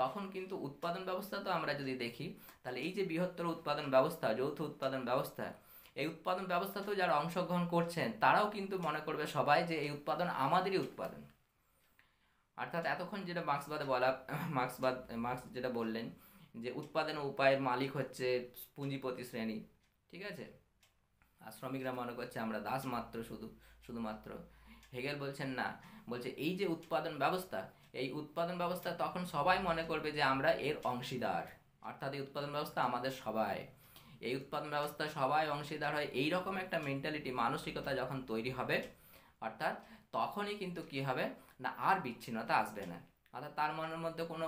তখন কিন্তু উৎপাদন ব্যবস্থা, তো আমরা যদি দেখি তাহলে এই যে বৃহত্তর উৎপাদন ব্যবস্থা, যৌথ উৎপাদন ব্যবস্থা, এই উৎপাদন ব্যবস্থাতেও যারা অংশগ্রহণ করছেন তারাও কিন্তু মনে করবে সবাই যে এই উৎপাদন আমাদেরই উৎপাদন। অর্থাৎ এতক্ষণ যেটা মার্ক্সবাদে বলা, মার্ক্স যেটা বললেন যে উৎপাদন উপায়ের মালিক হচ্ছে পুঁজিপতি শ্রেণী, ঠিক আছে, আর শ্রমিকরা মনে করছে আমরা দাস মাত্র, শুধুমাত্র। হেগেল বলছেন না, বলছে এই যে উৎপাদন ব্যবস্থা, এই উৎপাদন ব্যবস্থা তখন সবাই মনে করবে যে আমরা এর অংশীদার, অর্থাৎ এই উৎপাদন ব্যবস্থা আমাদের সবাই, এই উৎপাদন ব্যবস্থা সবাই অংশীদার হয়, এইরকম একটা মেন্টালিটি, মানসিকতা যখন তৈরি হবে, অর্থাৎ তখনই কিন্তু কি হবে না, আর বিচ্ছিন্নতা আসবে না। অর্থাৎ তার মনের মধ্যে কোনো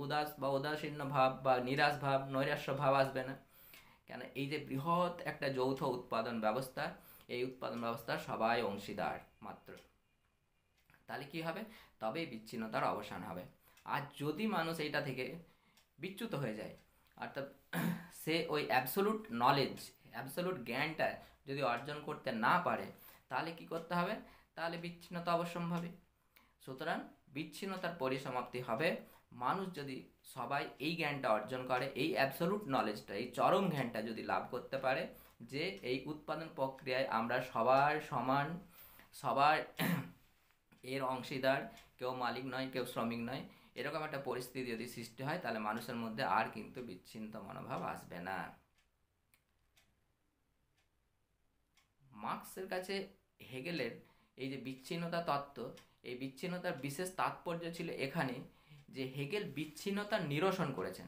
উদাস বা উদাসীন্য ভাব বা নিরাশ ভাব, নৈরাশ্য ভাব আসবে না। কেন, এই যে বৃহৎ একটা যৌথ উৎপাদন ব্যবস্থা, এই উৎপাদন ব্যবস্থা সবাই অংশীদার মাত্র। তাহলে কি হবে, তবেই বিচ্ছিন্নতার অবসান হবে। আর যদি মানুষ এইটা থেকে বিচ্যুত হয়ে যায়, অর্থাৎ সে ওই অ্যাবসোলুট নলেজ, অ্যাবসোলুট জ্ঞানটা যদি অর্জন করতে না পারে, তাহলে কি করতে হবে, তাহলে বিচ্ছিন্নতা অবশ্যম্ভাবী। সুতরাং বিচ্ছিন্নতার পরিসমাপ্তি হবে মানুষ যদি সবাই এই জ্ঞানটা অর্জন করে, এই অ্যাবসোলুট নলেজটা, এই চরম জ্ঞানটা যদি লাভ করতে পারে যে এই উৎপাদন প্রক্রিয়ায় আমরা সবার সমান, সবার এর অংশীদার, কেউ মালিক নয়, কেউ শ্রমিক নয়, এরকম একটা পরিস্থিতি যদি সৃষ্টি হয়, তাহলে মানুষের মধ্যে আর কিন্তু বিচ্ছিন্ন মনোভাব আসবে না। মার্ক্সের কাছে হেগেলের এই যে বিচ্ছিন্নতা তত্ত্ব, এই বিচ্ছিন্নতার বিশেষ তাৎপর্য ছিল এখানে যে হেগেল বিচ্ছিন্নতার নিরসন করেছেন,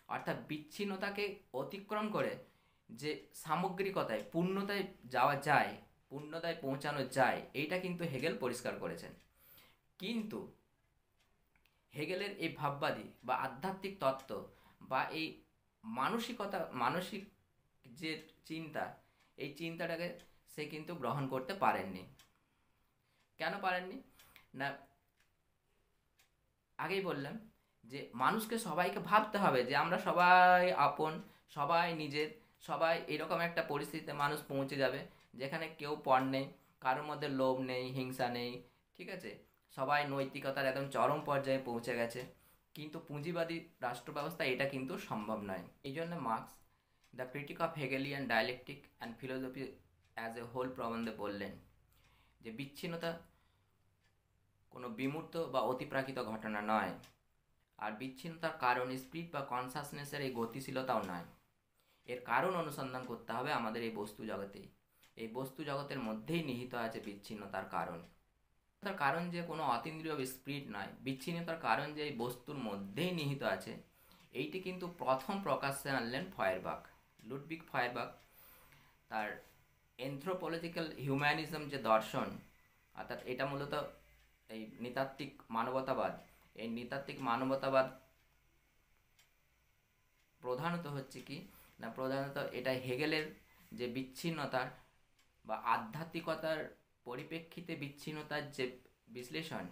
অর্থাৎ বিচ্ছিন্নতাকে অতিক্রম করে যে সামগ্রিকতায়, পূর্ণতায় যাওয়া যায়, পূর্ণতায় পৌঁছানো যায়, এইটা কিন্তু হেগেল পরিষ্কার করেছেন। কিন্তু হেগেলের এই ভাববাদী বা আধ্যাত্মিক তত্ত্ব বা এই মানসিকতা, মানসিক যে চিন্তা, এই চিন্তাটাকে সে কিন্তু গ্রহণ করতে পারেননি। কেন পারেননি না, আগেই বললাম যে মানুষকে, সবাইকে ভাবতে হবে যে আমরা সবাই আপন, সবাই নিজের, সবাই এরকম একটা পরিস্থিতিতে মানুষ পৌঁছে যাবে যেখানে কেউ পর নেই, কারোর মধ্যে লোভ নেই, হিংসা নেই, ঠিক আছে, সবাই নৈতিকতার একদম চরম পর্যায়ে পৌঁছে গেছে। কিন্তু পুঁজিবাদী রাষ্ট্র ব্যবস্থা এটা কিন্তু সম্ভব নয়। এই জন্য Marx the critique of Hegelian dialectic and philosophy as a whole প্রবন্ধে বললেন যে বিচ্ছিন্নতা কোনো বিমূর্ত বা অতিপ্রাকৃত ঘটনা নয়, আর বিচ্ছিন্নতার কারণ স্পিরিট বা কনসাসনেসের এই গতিশীলতাও নয়। এর কারণ অনুসন্ধান করতে হবে আমাদের এই বস্তু জগতেই, এই বস্তু জগতের মধ্যেই নিহিত আছে বিচ্ছিন্নতার কারণ। তার কারণ যে কোনো অতীন্দ্রিয় স্পিরিট নয়, বিচ্ছিন্নতার কারণ যে এই বস্তুর মধ্যেই নিহিত আছে, এইটি কিন্তু প্রথম প্রকাশ্যে আনলেন ফয়েরবাখ, লুডভিগ ফয়েরবাখ। তার এনথ্রোপোলজিক্যাল হিউম্যানিজম যে দর্শন, অর্থাৎ এটা মূলত এই নৃতাত্ত্বিক মানবতাবাদ, এই নৃতাত্ত্বিক মানবতাবাদ প্রধানত হচ্ছে কি না, প্রধানত এটা হেগেলের যে বিচ্ছিন্নতার বা আধ্যাত্মিকতার পরিপ্রেক্ষিতে বিচ্ছিন্নতার যে বিশ্লেষণ,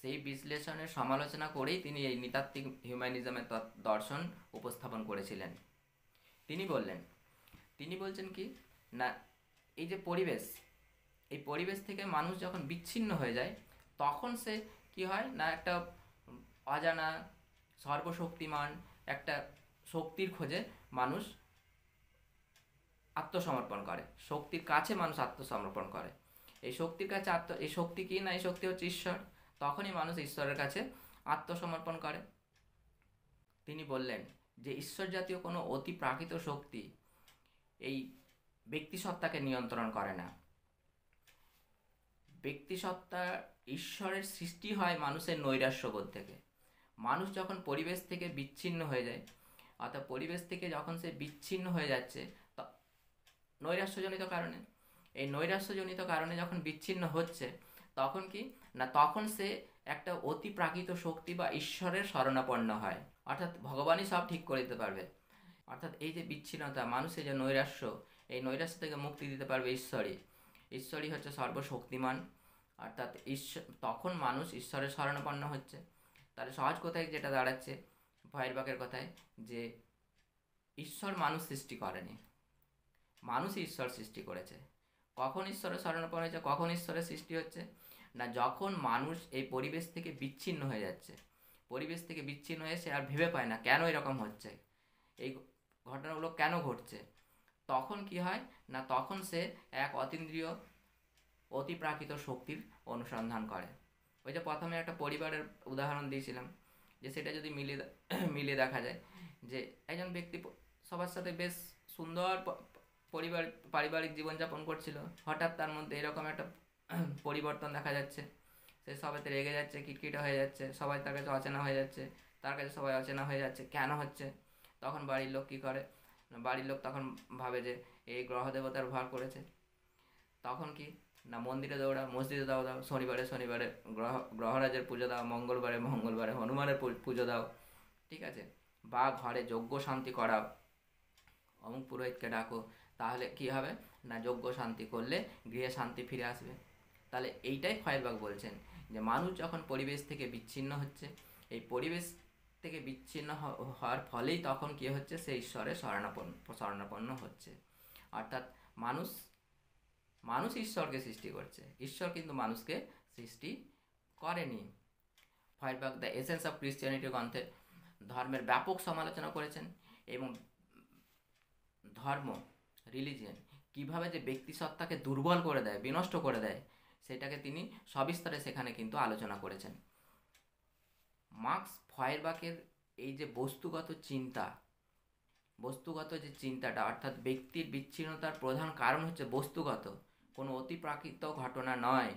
সেই বিশ্লেষণের সমালোচনা করেই তিনি এই নৃতাত্ত্বিক হিউম্যানিজমের দর্শন উপস্থাপন করেছিলেন। তিনি বলছেন কি না, এই যে পরিবেশ, এই পরিবেশ থেকে মানুষ যখন বিচ্ছিন্ন হয়ে যায়, তখন সে কি হয় না, একটা অজানা সর্বশক্তিমান একটা শক্তির খোঁজে মানুষ আত্মসমর্পণ করে, শক্তির কাছে মানুষ আত্মসমর্পণ করে। এই শক্তির কাছে এই শক্তি কি না, এই শক্তি হচ্ছে ঈশ্বর। তখনই মানুষ ঈশ্বরের কাছে আত্মসমর্পণ করে। তিনি বললেন যে ঈশ্বর জাতীয় কোনো অতি প্রাকৃত শক্তি এই ব্যক্তিসত্তাকে নিয়ন্ত্রণ করে না। ব্যক্তিসত্তা, ঈশ্বরের সৃষ্টি হয় মানুষের নৈরাশ্যবোধ থেকে। মানুষ যখন পরিবেশ থেকে বিচ্ছিন্ন হয়ে যায়, অর্থাৎ পরিবেশ থেকে যখন সে বিচ্ছিন্ন হয়ে যাচ্ছে নৈরাশ্যজনিত কারণে, এই নৈরাশ্যজনিত কারণে যখন বিচ্ছিন্ন হচ্ছে, তখন কি না, তখন সে একটা অতি প্রাকৃত শক্তি বা ঈশ্বরের শরণাপন্ন হয়, অর্থাৎ ভগবানই সব ঠিক করে দিতে পারবে। অর্থাৎ এই যে বিচ্ছিন্নতা, মানুষের যে নৈরাশ্য, এই নৈরাশ্য থেকে মুক্তি দিতে পারবে ঈশ্বরই হচ্ছে সর্বশক্তিমান। অর্থাৎ তখন মানুষ ঈশ্বরের শরণাপন্ন হচ্ছে। তাহলে সহজ কথায় যেটা দাঁড়াচ্ছে, ফয়েরবাকের কথায়, যে ঈশ্বর মানুষ সৃষ্টি করেনি, মানুষই ঈশ্বর সৃষ্টি করেছে। কখন ঈশ্বরের শরণাপন্ন হয়েছে, কখন ঈশ্বরের সৃষ্টি হচ্ছে না, যখন মানুষ এই পরিবেশ থেকে বিচ্ছিন্ন হয়ে যাচ্ছে, পরিবেশ থেকে বিচ্ছিন্ন হয়ে সে আর ভেবে পায় না কেন এরকম হচ্ছে, এই ঘটনাগুলো কেন ঘটছে। তখন কি হয় না, তখন সে এক অতীন্দ্রিয় অতিপ্রাকৃত শক্তির অনুসন্ধান করে। ওই যে প্রথমে একটা পরিবারের উদাহরণ দিয়েছিলাম, যে সেটা যদি মিলিয়ে দেখা যায়, যে একজন ব্যক্তি সবার সাথে বেশ সুন্দর পারিবারিক জীবনযাপন করছিল, হঠাৎ তার মধ্যে এরকম একটা পরিবর্তন দেখা যাচ্ছে, সে সবাইতে রেগে যাচ্ছে, কিটকিটা হয়ে যাচ্ছে, সবাই তার কাছে অচেনা হয়ে যাচ্ছে, তার কাছে সবাই অচেনা হয়ে যাচ্ছে, কেন হচ্ছে। তখন বাড়ির লোক কী করে, বাড়ির লোক তখন ভাবে যে এই গ্রহ দেবতার ভর করেছে। তখন কি না, মন্দিরে দৌড়াও, মসজিদে দাও, শনিবারে শনিবারে গ্রহরাজের পুজো দাও, মঙ্গলবারে মঙ্গলবারে হনুমানের পুজো দাও, ঠিক আছে, বা ঘরে যজ্ঞ শান্তি করাও, অমুক পুরোহিতকে ডাকো, তাহলে কি হবে না, যজ্ঞ শান্তি করলে গৃহে শান্তি ফিরে আসবে। তাহলে এইটাই ফয়েরবাগ বলছেন, যে মানুষ যখন পরিবেশ থেকে বিচ্ছিন্ন হচ্ছে, এই পরিবেশ থেকে বিচ্ছিন্ন হওয়ার ফলেই তখন কি হচ্ছে, সে ঈশ্বরের শরণাপন্ন হচ্ছে। অর্থাৎ মানুষ ঈশ্বরকে সৃষ্টি করছে, ঈশ্বর কিন্তু মানুষকে সৃষ্টি করেনি। ফয়েরবাগ দ্য এসেন্স অফ ক্রিশ্চিয়ানিটি গ্রন্থে ধর্মের ব্যাপক সমালোচনা করেছেন, এবং ধর্ম, রিলিজিয়ন কিভাবে যে ব্যক্তি সত্তাকে দুর্বল করে দেয়, বিনষ্ট করে দেয়, সেটাকে তিনি সবিস্তারে সেখানে কিন্তু আলোচনা করেছেন। মার্কস ফয়েরবাকের এই যে বস্তুগত যে চিন্তাটা, অর্থাৎ ব্যক্তির বিচ্ছিন্নতার প্রধান কারণ হচ্ছে বস্তুগত, কোনো অতিপ্রাকৃত ঘটনা নয়,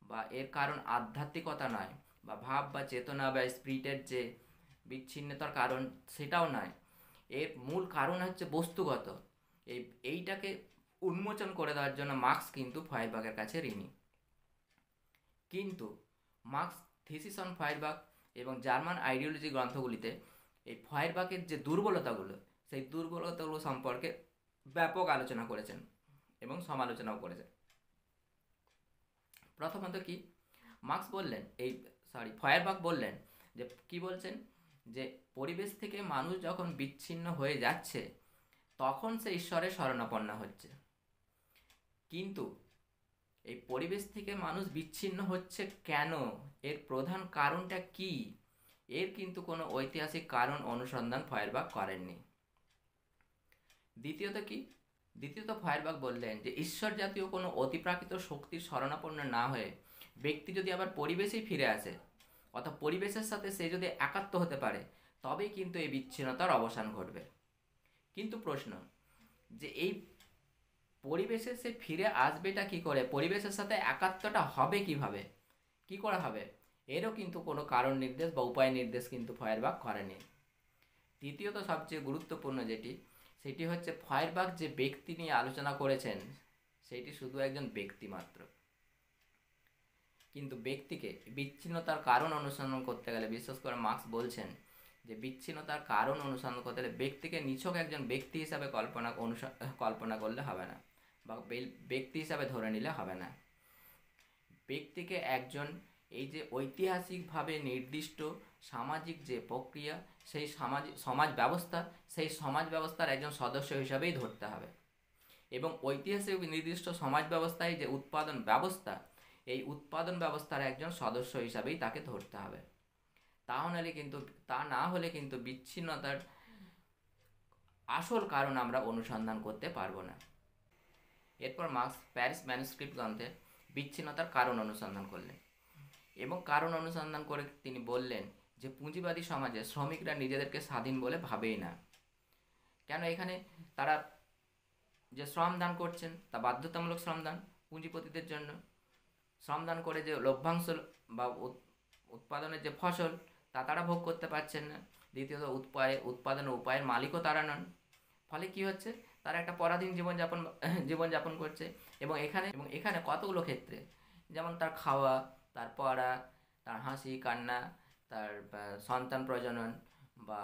বা এর কারণ আধ্যাত্মিকতা নয়, বা ভাব বা চেতনা বা স্পিরিটের যে বিচ্ছিন্নতার কারণ সেটাও নয়, এর মূল কারণ হচ্ছে বস্তুগত। এইটাকে উন্মোচন করে দেওয়ার জন্য মার্কস কিন্তু ফয়েরবাগের কাছে ঋণী। কিন্তু মার্কস থিসিস অন ফয়েরবাগ এবং জার্মান আইডিওলজি গ্রন্থগুলিতে এই ফয়েরবাগের যে দুর্বলতাগুলো, সেই দুর্বলতাগুলো সম্পর্কে ব্যাপক আলোচনা করেছেন এবং সমালোচনাও করেছেন। প্রথমত কি, ফয়েরবাগ বললেন যে কি বলছেন, যে পরিবেশ থেকে মানুষ যখন বিচ্ছিন্ন হয়ে যাচ্ছে তখন সে ঈশ্বরের শরণাপন্ন হচ্ছে। কিন্তু এই পরিবেশ থেকে মানুষ বিচ্ছিন্ন হচ্ছে কেন, এর প্রধান কারণটা কি, এর কিন্তু কোনো ঐতিহাসিক কারণ অনুসন্ধান ফয়েরবাগ করেননি। দ্বিতীয়ত ফয়েরবাগ বললেন যে ঈশ্বর জাতীয় কোনো অতিপ্রাকৃত শক্তির শরণাপন্ন না হয়ে ব্যক্তি যদি আবার পরিবেশেই ফিরে আসে, অর্থাৎ পরিবেশের সাথে সে যদি একাত্ম হতে পারে, তবেই কিন্তু এই বিচ্ছিন্নতার অবসান ঘটবে। কিন্তু প্রশ্ন, যে এই পরিবেশে সে ফিরে আসবেটা কি করে, পরিবেশের সাথে একাত্মটা হবে কিভাবে, কি করে হবে, এরও কিন্তু কোনো কারণ নির্দেশ বা উপায় নির্দেশ কিন্তু ফয়েরবাগ করেনি। তৃতীয়ত সবচেয়ে গুরুত্বপূর্ণ সেটি হচ্ছে, ফয়েরবাগ যে ব্যক্তি নিয়ে আলোচনা করেছেন সেটি শুধু একজন ব্যক্তি মাত্র। কিন্তু ব্যক্তিকে বিচ্ছিন্নতার কারণ অনুসন্ধান করতে গেলে, বিশেষ করে মার্কস বলছেন যে বিচ্ছিন্নতার কারণ অনুসন্ধান করতে গেলে ব্যক্তিকে নিছক একজন ব্যক্তি হিসাবে কল্পনা করলে হবে না, বা ব্যক্তি হিসাবে ধরে নিলে হবে না। ব্যক্তিকে একজন এই যে ঐতিহাসিকভাবে নির্দিষ্ট সামাজিক যে প্রক্রিয়া, সেই সমাজ ব্যবস্থার একজন সদস্য হিসাবেই ধরতে হবে। এবং ঐতিহাসিক নির্দিষ্ট সমাজ ব্যবস্থায় যে উৎপাদন ব্যবস্থা, এই উৎপাদন ব্যবস্থার একজন সদস্য হিসাবেই তাকে ধরতে হবে। তা না হলে কিন্তু বিচ্ছিন্নতার আসল কারণ আমরা অনুসন্ধান করতে পারবো না। এরপর মার্কস প্যারিস ম্যানুস্ক্রিপ্ট গ্রন্থে বিচ্ছিন্নতার কারণ অনুসন্ধান করলেন, এবং কারণ অনুসন্ধান করে তিনি বললেন যে পুঁজিবাদী সমাজে শ্রমিকরা নিজেদেরকে স্বাধীন বলে ভাবেই না। কেন, এখানে তারা যে শ্রমদান করছেন তা বাধ্যতামূলক শ্রমদান, পুঁজিপতিদের জন্য শ্রমদান করে যে লভ্যাংশ বা উৎপাদনের যে ফসল তা তারা ভোগ করতে পারছেন না। দ্বিতীয়ত উৎপাদনের উপায়ের মালিকও তারা নন। ফলে কি হচ্ছে, তারা একটা পরাধীন জীবনযাপন করছে। এবং এখানে কতগুলো ক্ষেত্রে, যেমন তার খাওয়া, তার পড়া, তার হাসি কান্না, তার সন্তান প্রজনন বা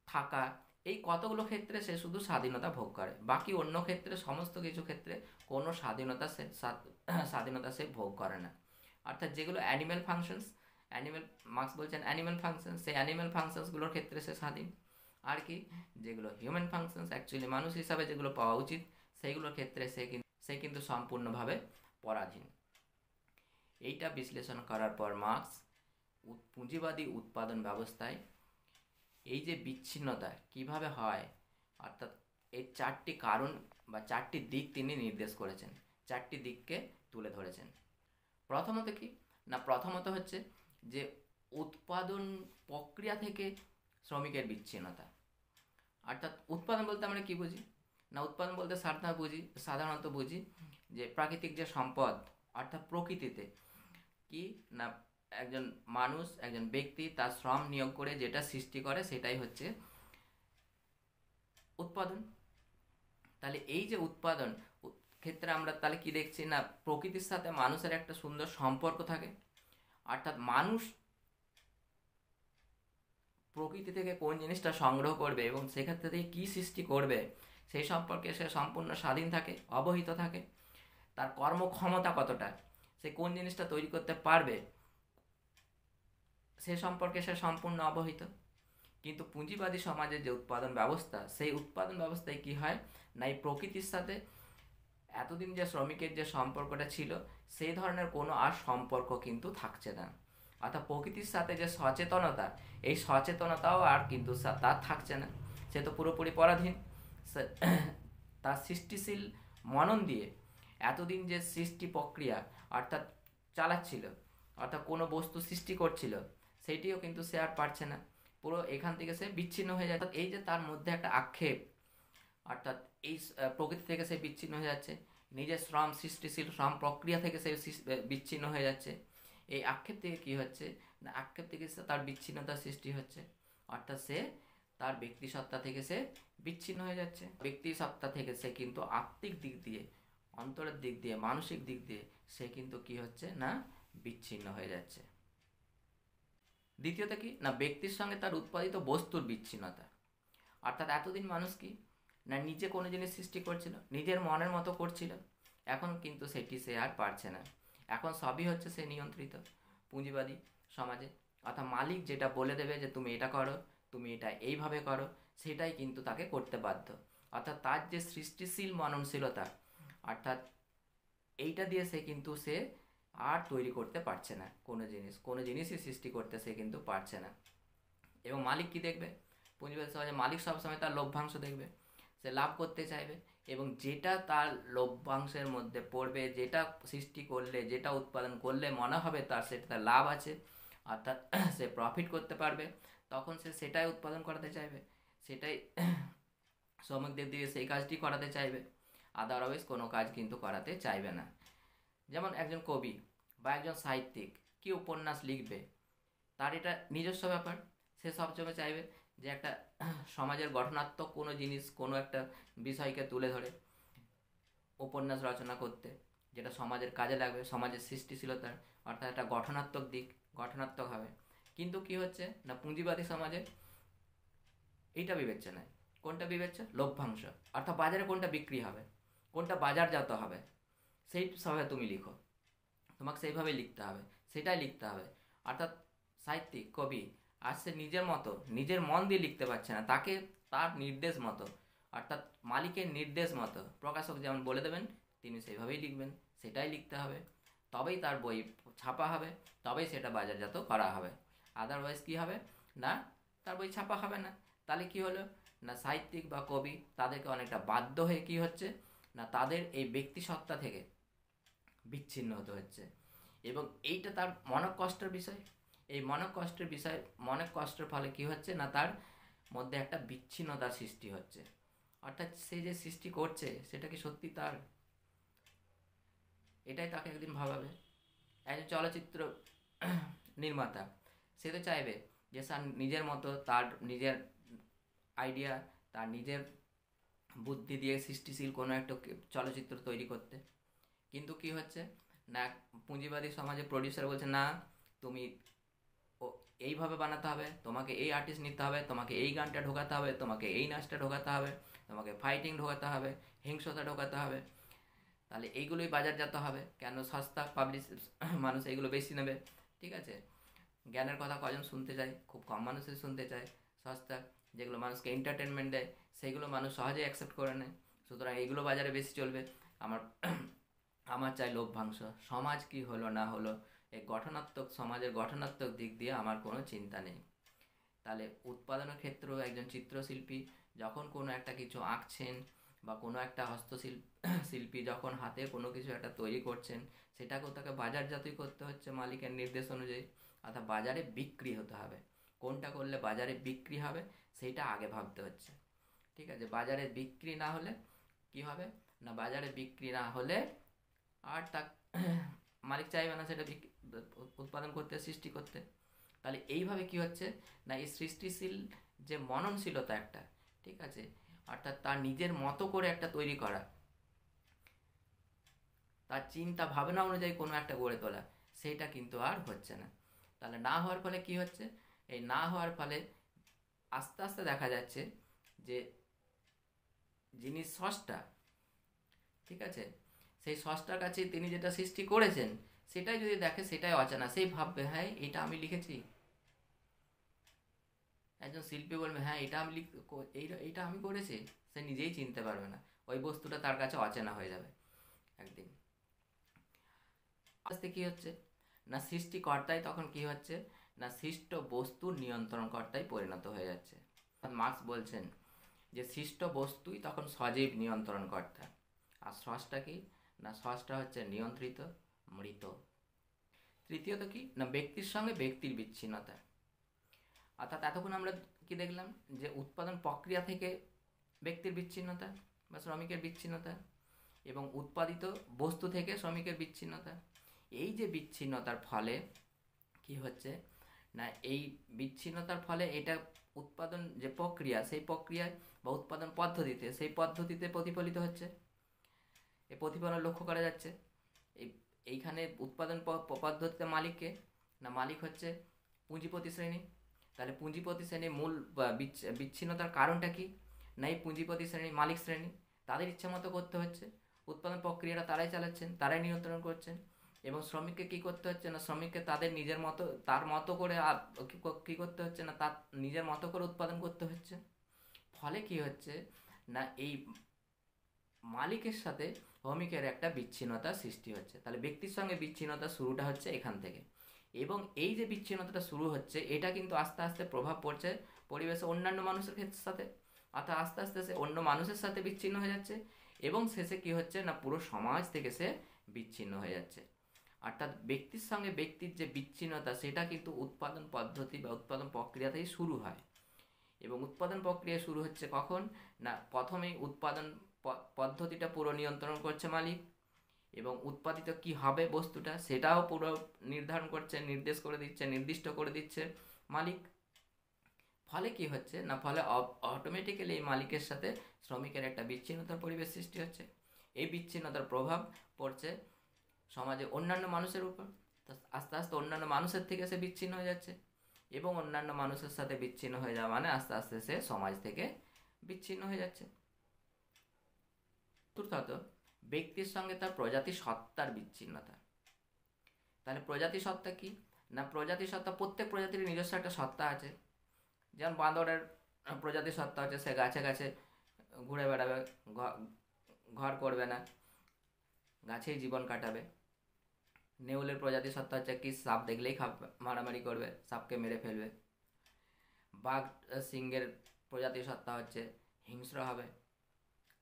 থাকা, এই কতগুলো ক্ষেত্রে সে শুধু স্বাধীনতা ভোগ করে, বাকি অন্য ক্ষেত্রে সমস্ত কিছু ক্ষেত্রে কোনো স্বাধীনতা সে ভোগ করে না। অর্থাৎ যেগুলো অ্যানিম্যাল ফাংশনস, অ্যানিম্যাল, মার্কস বলছেন অ্যানিম্যাল ফাংশন, সেই অ্যানিম্যাল ফাংশনসগুলোর ক্ষেত্রে সে স্বাধীন। আর কি, যেগুলো হিউম্যান ফাংশনস অ্যাকচুয়ালি মানুষ হিসাবে যেগুলো পাওয়া উচিত সেইগুলোর ক্ষেত্রে সে কিন্তু সম্পূর্ণভাবে পরাধীন। এইটা বিশ্লেষণ করার পর মার্কস পুঁজিবাদী উৎপাদন ব্যবস্থায় এই যে বিচ্ছিন্নতা কিভাবে হয়, অর্থাৎ এই 4টি কারণ বা 4টি দিক তিনি নির্দেশ করেছেন, 4টি দিককে তুলে ধরেছেন। প্রথমত কি না, প্রথমত হচ্ছে যে উৎপাদন প্রক্রিয়া থেকে শ্রমিকের বিচ্ছিন্নতা। অর্থাৎ উৎপাদন বলতে আমরা কি বুঝি না, উৎপাদন বলতে সাধারণত বুঝি যে প্রাকৃতিক যে সম্পদ, অর্থাৎ প্রকৃতিতে কি না, একজন মানুষ, একজন ব্যক্তি তার শ্রম নিয়োগ করে যেটা সৃষ্টি করে সেটাই হচ্ছে উৎপাদন। তাহলে এই যে উৎপাদন ক্ষেত্রে আমরা তাহলে কি দেখছি না, প্রকৃতির সাথে মানুষের একটা সুন্দর সম্পর্ক থাকে। অর্থাৎ মানুষ প্রকৃতি থেকে কোন জিনিসটা সংগ্রহ করবে এবং সেক্ষেত্রে থেকে কী সৃষ্টি করবে সেই সম্পর্কে সে সম্পূর্ণ স্বাধীন থাকে, অবহিত থাকে। তার কর্মক্ষমতা কতটা, সে কোন জিনিসটা তৈরি করতে পারবে সে সম্পর্কে সে সম্পূর্ণ অবহিত। কিন্তু পুঁজিবাদী সমাজের যে উৎপাদন ব্যবস্থা, সেই উৎপাদন ব্যবস্থায় কি হয় না, এই প্রকৃতির সাথে এতদিন যে শ্রমিকের যে সম্পর্কটা ছিল সেই ধরনের কোনো আর সম্পর্ক কিন্তু থাকছে না। অর্থাৎ প্রকৃতির সাথে যে সচেতনতা, এই সচেতনতাও আর কিন্তু তার থাকছে না। সে তো পুরোপুরি পরাধীন। তার সৃষ্টিশীল মনন দিয়ে এতদিন যে সৃষ্টি প্রক্রিয়া অর্থাৎ চালাচ্ছিল, অর্থাৎ কোনো বস্তু সৃষ্টি করছিল, সেইটিও কিন্তু সে আর পারছে না। পুরো এখান থেকে সে বিচ্ছিন্ন হয়ে যায়। এই যে তার মধ্যে একটা আক্ষেপ, অর্থাৎ এই প্রকৃতি থেকে সে বিচ্ছিন্ন হয়ে যাচ্ছে, নিজের শ্রম সৃষ্টিশীল শ্রম প্রক্রিয়া থেকে সে বিচ্ছিন্ন হয়ে যাচ্ছে। এই আক্ষেপ থেকে কি হচ্ছে না, আক্ষেপ থেকে তার বিচ্ছিন্নতার সৃষ্টি হচ্ছে। অর্থাৎ সে তার ব্যক্তিসত্তা থেকে সে বিচ্ছিন্ন হয়ে যাচ্ছে। ব্যক্তিসত্তা থেকে সে কিন্তু আত্মিক দিক দিয়ে, অন্তরের দিক দিয়ে, মানসিক দিক দিয়ে সে কিন্তু কি হচ্ছে না, বিচ্ছিন্ন হয়ে যাচ্ছে। দ্বিতীয়ত কি না, ব্যক্তির সঙ্গে তার উৎপাদিত বস্তুর বিচ্ছিন্নতা। অর্থাৎ এতদিন মানুষ কি না, নিজে কোনো জিনিস সৃষ্টি করছিল, নিজের মনের মতো করছিল, এখন কিন্তু সেটি সে আর পারছে না। এখন সবই হচ্ছে সে নিয়ন্ত্রিত পুঁজিবাদী সমাজে। অর্থাৎ মালিক যেটা বলে দেবে যে তুমি এটা করো, তুমি এটা এইভাবে করো, সেটাই কিন্তু তাকে করতে বাধ্য। অর্থাৎ তার যে সৃষ্টিশীল মননশীলতা, অর্থাৎ এইটা দিয়ে সে কিন্তু সে আর তৈরি করতে পারছে না কোনো জিনিসই সৃষ্টি করতে সে কিন্তু পারছে না। এবং মালিক কি দেখবে, পুঁজিবাদী সমাজে মালিক সবসময় তার লভ্যাংশ দেখবে, সে লাভ করতে চাইবে এবং যেটা তার লভ্যাংশের মধ্যে পড়বে, যেটা সৃষ্টি করলে, যেটা উৎপাদন করলে মনে হবে তার সেটা লাভ আছে, অর্থাৎ সে প্রফিট করতে পারবে, তখন সে সেটাই উৎপাদন করাতে চাইবে, সেটাই শ্রমিকদের দিয়ে সেই কাজটি করাতে চাইবে, আদারওয়াইজ কোনো কাজ কিন্তু করাতে চাইবে না। যেমন একজন কবি বা একজন সাহিত্যিক কি উপন্যাস লিখবে, তার এটা নিজস্ব ব্যাপার। সে সবসময় চাইবে যে একটা সমাজের গঠনাত্মক কোনো জিনিস, কোনো একটা বিষয়কে তুলে ধরে উপন্যাস রচনা করতে, যেটা সমাজের কাজে লাগবে, সমাজের সৃষ্টিশীলতার, অর্থাৎ একটা গঠনাত্মক দিক, গঠনাত্মক হবে। কিন্তু কি হচ্ছে না, পুঁজিবাদী সমাজে এইটা বিবেচ্য নয়। কোনটা বিবেচ্য? লভ্যাংশ। অর্থাৎ বাজারে কোনটা বিক্রি হবে, কোনটা বাজারজাত হবে, সেই সবে তুমি লিখো, তোমাকে সেইভাবে লিখতে হবে, সেটাই লিখতে হবে। অর্থাৎ সাহিত্যিক, কবি আর সে নিজের মতো, নিজের মন দিয়ে লিখতে পারছে না, তাকে তার নির্দেশ মতো, অর্থাৎ মালিকের নির্দেশ মতো প্রকাশক যেমন বলে দেবেন তিনি সেইভাবেই লিখবেন, সেটাই লিখতে হবে, তবেই তার বই ছাপা হবে, তবেই সেটা বাজারজাত করা হবে। আদারওয়াইজ কী হবে না, তার বই ছাপা হবে না। তাহলে কি হলো না, সাহিত্যিক বা কবি তাদেরকে অনেকটা বাধ্য হয়ে কি হচ্ছে না, তাদের এই ব্যক্তিসত্তা থেকে বিচ্ছিন্ন হতে হচ্ছে। এবং এইটা তার মনকষ্টের বিষয়। এই মনকষ্টের ফলে কি হচ্ছে না, তার মধ্যে একটা বিচ্ছিন্নতার সৃষ্টি হচ্ছে। অর্থাৎ সে যে সৃষ্টি করছে সেটা কি সত্যি তার, এটাই তাকে একদিন ভাবাবে। একজন চলচ্চিত্র নির্মাতা, সে তো চাইবে যে তার নিজের মতো, তার নিজের আইডিয়া, তার নিজের বুদ্ধি দিয়ে সৃষ্টিশীল কোনো একটা চলচ্চিত্র তৈরি করতে। কিন্তু কি হচ্ছে না, পুঁজিবাদী সমাজে প্রডিউসার বলছে না, তুমি এইভাবে বানাতে হবে, তোমাকে এই আর্টিস্ট নিতে হবে, তোমাকে এই গানটা ঢোকাতে হবে, তোমাকে এই নাচটা ঢোকাতে হবে, তোমাকে ফাইটিং ঢোকাতে হবে, হিংসতা ঢোকাতে হবে, তাহলে এইগুলোই বাজারজাত হবে। কেন? সস্তা, মানুষ এইগুলো বেশি নেবে, ঠিক আছে। জ্ঞানের কথা কজন শুনতে চায়? খুব কম মানুষই শুনতে চায়। সস্তা যেগুলো মানুষকে এন্টারটেনমেন্ট দেয় সেইগুলো মানুষ সহজেই অ্যাকসেপ্ট করে নেয়, সুতরাং এইগুলো বাজারে বেশি চলবে। আমার আমার চাই লভ্যাংশ। সমাজ কি হলো না হলো, এই গঠনাত্মক সমাজের গঠনাত্মক দিক দিয়ে আমার কোনো চিন্তা নেই। তাহলে উৎপাদনের ক্ষেত্রেও একজন চিত্রশিল্পী যখন কোনো একটা কিছু আঁকছেন বা কোনো একটা শিল্পী যখন হাতে কোনো কিছু একটা তৈরি করছেন, সেটাকেও তাকে বাজারজাতই করতে হচ্ছে মালিকের নির্দেশ অনুযায়ী, অর্থাৎ বাজারে বিক্রি হতে হবে। কোনটা করলে বাজারে বিক্রি হবে সেইটা আগে ভাবতে হচ্ছে। ঠিক আছে, বাজারে বিক্রি না হলে কি হবে না, বাজারে বিক্রি না হলে আর তা মালিক চাইবে না সেটা উৎপাদন করতে, সৃষ্টি করতে। তাহলে এইভাবে কি হচ্ছে না, এই সৃষ্টিশীল যে মননশীলতা একটা, ঠিক আছে, অর্থাৎ তার নিজের মতো করে একটা তৈরি করা, তার চিন্তা ভাবনা অনুযায়ী কোনো একটা গড়ে তোলা, সেইটা কিন্তু আর হচ্ছে না। তাহলে না হওয়ার ফলে কি হচ্ছে, এই না হওয়ার ফলে আস্তে আস্তে দেখা যাচ্ছে যে যিনি স্রষ্টা, ঠিক আছে, সেই স্রষ্টার কাছে তিনি যেটা সৃষ্টি করেছেন সেটাই যদি দেখে সেটাই অচেনা, সেই ভাববে হ্যাঁ এটা আমি লিখেছি। একজন শিল্পী বলবে হ্যাঁ এটা আমি এইটা আমি করেছি, সে নিজেই চিনতে পারবে না, ওই বস্তুটা তার কাছে অচেনা হয়ে যাবে একদিন। আস্তে কি হচ্ছে না, সৃষ্টিকর্তাই তখন কি হচ্ছে না, সৃষ্ট বস্তুর নিয়ন্ত্রণকর্তায় পরিণত হয়ে যাচ্ছে। মার্কস বলছেন যে সৃষ্ট বস্তুই তখন সজীব নিয়ন্ত্রণকর্তা, আর স্রষ্টা কি না, স্রষ্টা হচ্ছে নিয়ন্ত্রিত মৃত। তৃতীয়ত কি না, ব্যক্তির সঙ্গে ব্যক্তির বিচ্ছিন্নতা। অর্থাৎ এতক্ষণ আমরা কি দেখলাম যে উৎপাদন প্রক্রিয়া থেকে ব্যক্তির বিচ্ছিন্নতা বা শ্রমিকের বিচ্ছিন্নতা, এবং উৎপাদিত বস্তু থেকে শ্রমিকের বিচ্ছিন্নতা। এই যে বিচ্ছিন্নতার ফলে কি হচ্ছে না, এই বিচ্ছিন্নতার ফলে এটা উৎপাদন যে প্রক্রিয়া, সেই প্রক্রিয়ায় বা উৎপাদন পদ্ধতিতে, সেই পদ্ধতিতে প্রতিফলিত হচ্ছে। এই প্রতিফলন লক্ষ্য করা যাচ্ছে। এইখানে উৎপাদন পদ্ধতিতে মালিককে না, মালিক হচ্ছে পুঁজিপতি শ্রেণী। তাহলে পুঁজিপতি শ্রেণীর মূল বিচ্ছিন্নতার কারণটা কি না, এই পুঁজিপতি শ্রেণী, মালিক শ্রেণী, তাদের ইচ্ছা মতো করতে হচ্ছে, উৎপাদন প্রক্রিয়াটা তারাই চালাচ্ছেন, তারাই নিয়ন্ত্রণ করছেন। এবং শ্রমিককে কী করতে হচ্ছে না, শ্রমিককে তাদের নিজের মতো, তার মতো করে কী করতে হচ্ছে না, তার নিজের মতো করে উৎপাদন করতে হচ্ছে। ফলে কি হচ্ছে না, এই মালিকের সাথে শ্রমিকের একটা বিচ্ছিন্নতা সৃষ্টি হচ্ছে। তাহলে ব্যক্তির সঙ্গে বিচ্ছিন্নতা শুরুটা হচ্ছে এখান থেকে, এবং এই যে বিচ্ছিন্নতাটা শুরু হচ্ছে এটা কিন্তু আস্তে আস্তে প্রভাব পড়ছে পরিবেশে অন্যান্য মানুষের সাথে, অর্থাৎ আস্তে আস্তে সে অন্য মানুষের সাথে বিচ্ছিন্ন হয়ে যাচ্ছে, এবং শেষে কি হচ্ছে না, পুরো সমাজ থেকে সে বিচ্ছিন্ন হয়ে যাচ্ছে। অর্থাৎ ব্যক্তির সঙ্গে ব্যক্তির যে বিচ্ছিন্নতা সেটা কিন্তু উৎপাদন পদ্ধতি বা উৎপাদন প্রক্রিয়াতেই শুরু হয়। এবং উৎপাদন প্রক্রিয়া শুরু হচ্ছে কখন না, প্রথমেই উৎপাদন পদ্ধতিটা পুরো নিয়ন্ত্রণ করছে মালিক, এবং উৎপাদিত কি হবে বস্তুটা সেটাও পুরো নির্ধারণ করছে, নির্দেশ করে দিচ্ছে, নির্দিষ্ট করে দিচ্ছে মালিক। ফলে কি হচ্ছে না, ফলে অটোমেটিক্যালি এই মালিকের সাথে শ্রমিকের একটা বিচ্ছিন্নতার পরিবেশ সৃষ্টি হচ্ছে। এই বিচ্ছিন্নতার প্রভাব পড়ছে সমাজে অন্যান্য মানুষের উপর। আস্তে আস্তে অন্যান্য মানুষের থেকে সে বিচ্ছিন্ন হয়ে যাচ্ছে, এবং অন্যান্য মানুষের সাথে বিচ্ছিন্ন হয়ে যাওয়া মানে আস্তে আস্তে সে সমাজ থেকে বিচ্ছিন্ন হয়ে যাচ্ছে। চতুর্থত, ব্যক্তির সঙ্গে তার প্রজাতি সত্তার বিচ্ছিন্নতা। তাহলে প্রজাতি সত্তা কি না, প্রজাতি সত্তা, প্রত্যেক প্রজাতির নিজস্ব একটা সত্তা আছে। যেমন বাঁদরের প্রজাতি সত্তা হচ্ছে সে গাছে গাছে ঘুরে বেড়াবে, ঘর করবে না, গাছেই জীবন কাটাবে। নেউলের প্রজাতি সত্তা হচ্ছে কি, সাপ দেখলেই মারামারি করবে, সাপকে মেরে ফেলবে। বাঘ সিংহের প্রজাতি সত্তা হচ্ছে হিংস্র হবে,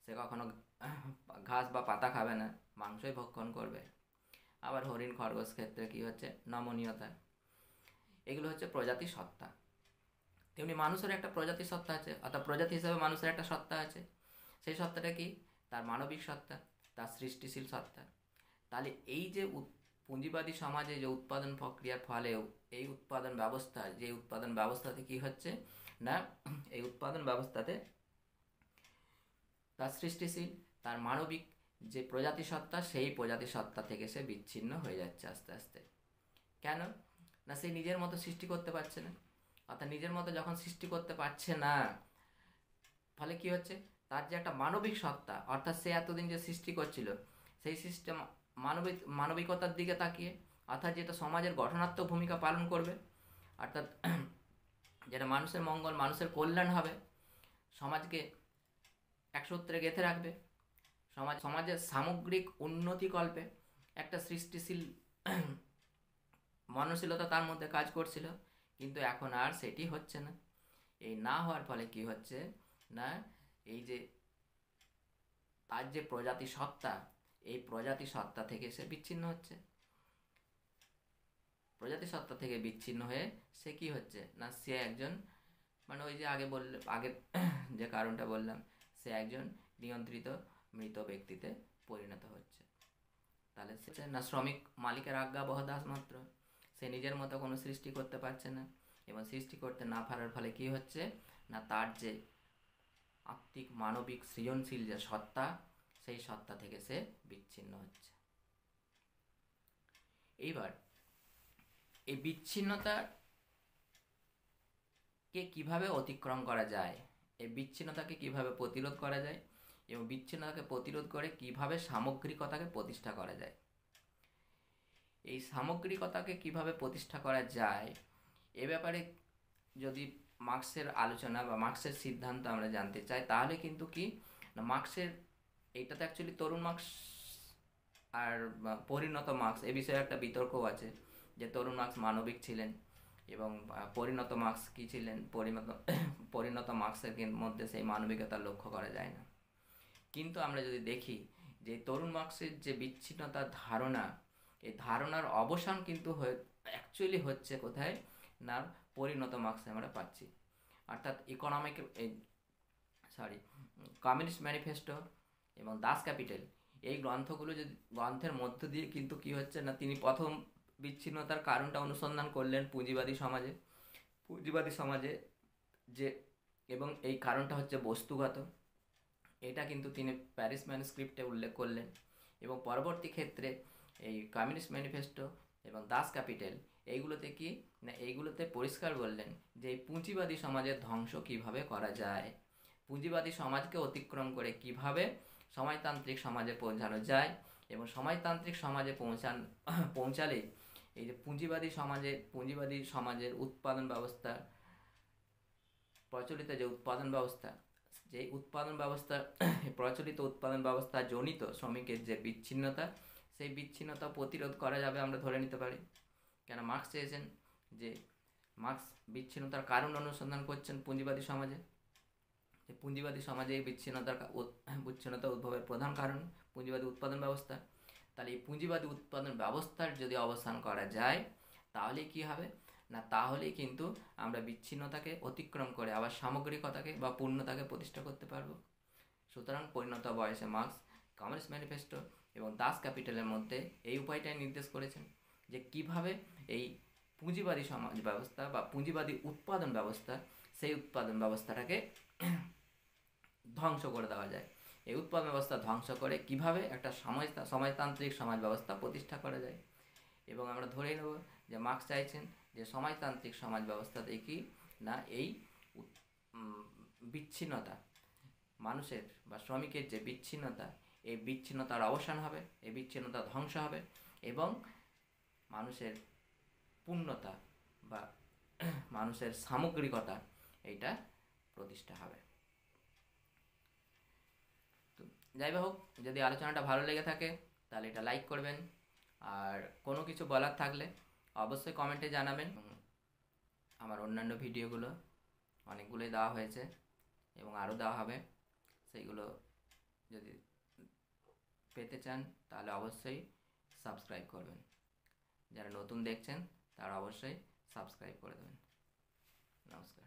সে কখনো ঘাস বা পাতা খাবে না, মাংসই ভক্ষণ করবে। আবার হরিণ খরগোশ ক্ষেত্রে কি হচ্ছে, নমনীয়তা। এগুলো হচ্ছে প্রজাতি সত্তা। তেমনি মানুষের একটা প্রজাতি সত্তা আছে, অর্থাৎ প্রজাতি হিসাবে মানুষের একটা সত্তা আছে। সেই সত্তাটা কি, তার মানবিক সত্তা, তার সৃষ্টিশীল সত্তা। তাহলে এই যে পুঁজিবাদী সমাজে যে উৎপাদন প্রক্রিয়ার ফলেও এই উৎপাদন ব্যবস্থা, যে উৎপাদন ব্যবস্থাতে কি হচ্ছে না, এই উৎপাদন ব্যবস্থাতে তার সৃষ্টিশীল, তার মানবিক যে প্রজাতি সত্তা, সেই প্রজাতি সত্তা থেকে সে বিচ্ছিন্ন হয়ে যাচ্ছে আস্তে আস্তে। কেন না, সে নিজের মতো সৃষ্টি করতে পারছে না। অর্থাৎ নিজের মতো যখন সৃষ্টি করতে পারছে না, ফলে কি হচ্ছে, তার যে একটা মানবিক সত্তা, অর্থাৎ সে এতদিন যে সৃষ্টি করছিল সেই সিস্টেম মানবিকতার দিকে তাকিয়ে, অর্থাৎ যেটা সমাজের গঠনাত্মক ভূমিকা পালন করবে, অর্থাৎ যেটা মানুষের মঙ্গল, মানুষের কল্যাণ হবে, সমাজকে এক সূত্রে গেঁথে রাখবে, সমাজের সামগ্রিক উন্নতিকল্পে একটা সৃষ্টিশীল মননশীলতা তার মধ্যে কাজ করছিল, কিন্তু এখন আর সেটি হচ্ছে না। এই না হওয়ার ফলে কি হচ্ছে না, এই যে তার যে প্রজাতি সত্তা, এই প্রজাতি সত্তা থেকে সে বিচ্ছিন্ন হচ্ছে। প্রজাতি সত্তা থেকে বিচ্ছিন্ন হয়ে সে কি হচ্ছে না, সে একজন মানে ওই যে আগে যে কারণটা বললাম, সে একজন নিয়ন্ত্রিত মৃত ব্যক্তিতে পরিণত হচ্ছে। তাহলে সে না শ্রমিক মালিকের আজ্ঞাবহ দাস মাত্র, সে নিজের মতো কোনো সৃষ্টি করতে পারছে না, এবং সৃষ্টি করতে না পারার ফলে কি হচ্ছে না, তার যে আত্মিক মানবিক সৃজনশীল যে সত্তা, সেই সত্তা থেকে সে বিচ্ছিন্ন হচ্ছে। এইবার এই বিচ্ছিন্নতাকে কিভাবে অতিক্রম করা যায়, এই বিচ্ছিন্নতাকে কিভাবে প্রতিরোধ করা যায়, এবং বিচ্ছিন্নতাকে প্রতিরোধ করে কিভাবে সামগ্রিকতাকে প্রতিষ্ঠা করা যায়। এই সামগ্রিকতাকে কিভাবে প্রতিষ্ঠা করা যায় এ ব্যাপারে যদি মার্ক্সের আলোচনা বা মার্ক্সের সিদ্ধান্ত আমরা জানতে চাই, তাহলে কিন্তু কি না, মার্ক্সের এইটাতে অ্যাকচুয়ালি তরুণ মার্ক্স আর পরিণত মার্ক্স এ বিষয়ে একটা বিতর্কও আছে, যে তরুণ মার্ক্স মানবিক ছিলেন এবং পরিণত মার্ক্স কী ছিলেন, পরিণত মার্ক্সের মধ্যে সেই মানবিকতার লক্ষ্য করা যায় না। কিন্তু আমরা যদি দেখি যে তরুণ মার্ক্সের যে বিচ্ছিন্নতার ধারণা, এই ধারণার অবসান কিন্তু অ্যাকচুয়ালি হচ্ছে কোথায় না, পরিণত মার্ক্সে আমরা পাচ্ছি। অর্থাৎ কমিউনিস্ট ম্যানিফেস্টো এবং দাস ক্যাপিটাল, এই গ্রন্থের মধ্য দিয়ে কিন্তু কি হচ্ছে না, তিনি প্রথম বিচ্ছিন্নতার কারণটা অনুসন্ধান করলেন পুঁজিবাদী সমাজে যে, এবং এই কারণটা হচ্ছে বস্তুগত। এটা কিন্তু তিনি প্যারিস ম্যানুস্ক্রিপ্টে উল্লেখ করলেন, এবং পরবর্তী ক্ষেত্রে এই কমিউনিস্ট ম্যানিফেস্টো এবং দাস ক্যাপিটাল এইগুলোতে পরিষ্কার বললেন যে এই পুঁজিবাদী সমাজের ধ্বংস কিভাবে করা যায়, পুঁজিবাদী সমাজকে অতিক্রম করে কিভাবে সমাজতান্ত্রিক সমাজে পৌঁছানো যায়, এবং সমাজতান্ত্রিক সমাজে পৌঁছালে এই যে পুঁজিবাদী সমাজের উৎপাদন ব্যবস্থা, প্রচলিত যে প্রচলিত উৎপাদন ব্যবস্থা জনিত শ্রমিকের যে বিচ্ছিন্নতা, সেই বিচ্ছিন্নতা প্রতিরোধ করা যাবে আমরা ধরে নিতে পারি। কেন মার্ক্স চেয়েছেন যে, মার্ক্স বিচ্ছিন্নতার কারণ অনুসন্ধান করছেন পুঁজিবাদী সমাজে, যে পুঁজিবাদী সমাজে এই বিচ্ছিন্নতা উদ্ভবের প্রধান কারণ পুঁজিবাদী উৎপাদন ব্যবস্থা। তাহলে এই পুঁজিবাদী উৎপাদন ব্যবস্থার যদি অবসান করা যায়, তাহলে কি হবে না, তাহলেই কিন্তু আমরা বিচ্ছিন্নতাকে অতিক্রম করে আবার সামগ্রিকতাকে বা পূর্ণতাকে প্রতিষ্ঠা করতে পারবো। সুতরাং পরিণত বয়সে মার্ক্স কমিউনিস্ট ম্যানিফেস্টো এবং দাস ক্যাপিটালের মধ্যে এই উপায়টাই নির্দেশ করেছেন যে কিভাবে এই পুঁজিবাদী সমাজ ব্যবস্থা বা পুঁজিবাদী উৎপাদন ব্যবস্থা, সেই উৎপাদন ব্যবস্থাটাকে ধ্বংস করে দেওয়া যায়। এই উৎপাদন ব্যবস্থা ধ্বংস করে কিভাবে একটা সমাজতান্ত্রিক সমাজ ব্যবস্থা প্রতিষ্ঠা করা যায়। এবং আমরা ধরে নেব যে মার্ক্স চাইছেন যে সমাজতান্ত্রিক সমাজ ব্যবস্থাতে কি না, এই বিচ্ছিন্নতা, মানুষের বা শ্রমিকের যে বিচ্ছিন্নতা, এই বিচ্ছিন্নতার অবসান হবে, এই বিচ্ছিন্নতা ধ্বংস হবে, এবং মানুষের পূর্ণতা বা মানুষের সামগ্রিকতা এইটা প্রতিষ্ঠা হবে। তো যাই হোক, যদি আলোচনাটা ভালো লেগে থাকে তাহলে এটা লাইক করবেন, আর কোনো কিছু বলার থাকলে অবশ্যই কমেন্টে জানাবেন। আমার অন্যান্য ভিডিওগুলো অনেকগুলোই দেওয়া হয়েছে এবং আরও দেওয়া হবে, সেইগুলো যদি পেতে চান তাহলে অবশ্যই সাবস্ক্রাইব করবেন। যারা নতুন দেখছেন তারা অবশ্যই সাবস্ক্রাইব করে দেবেন। নমস্কার।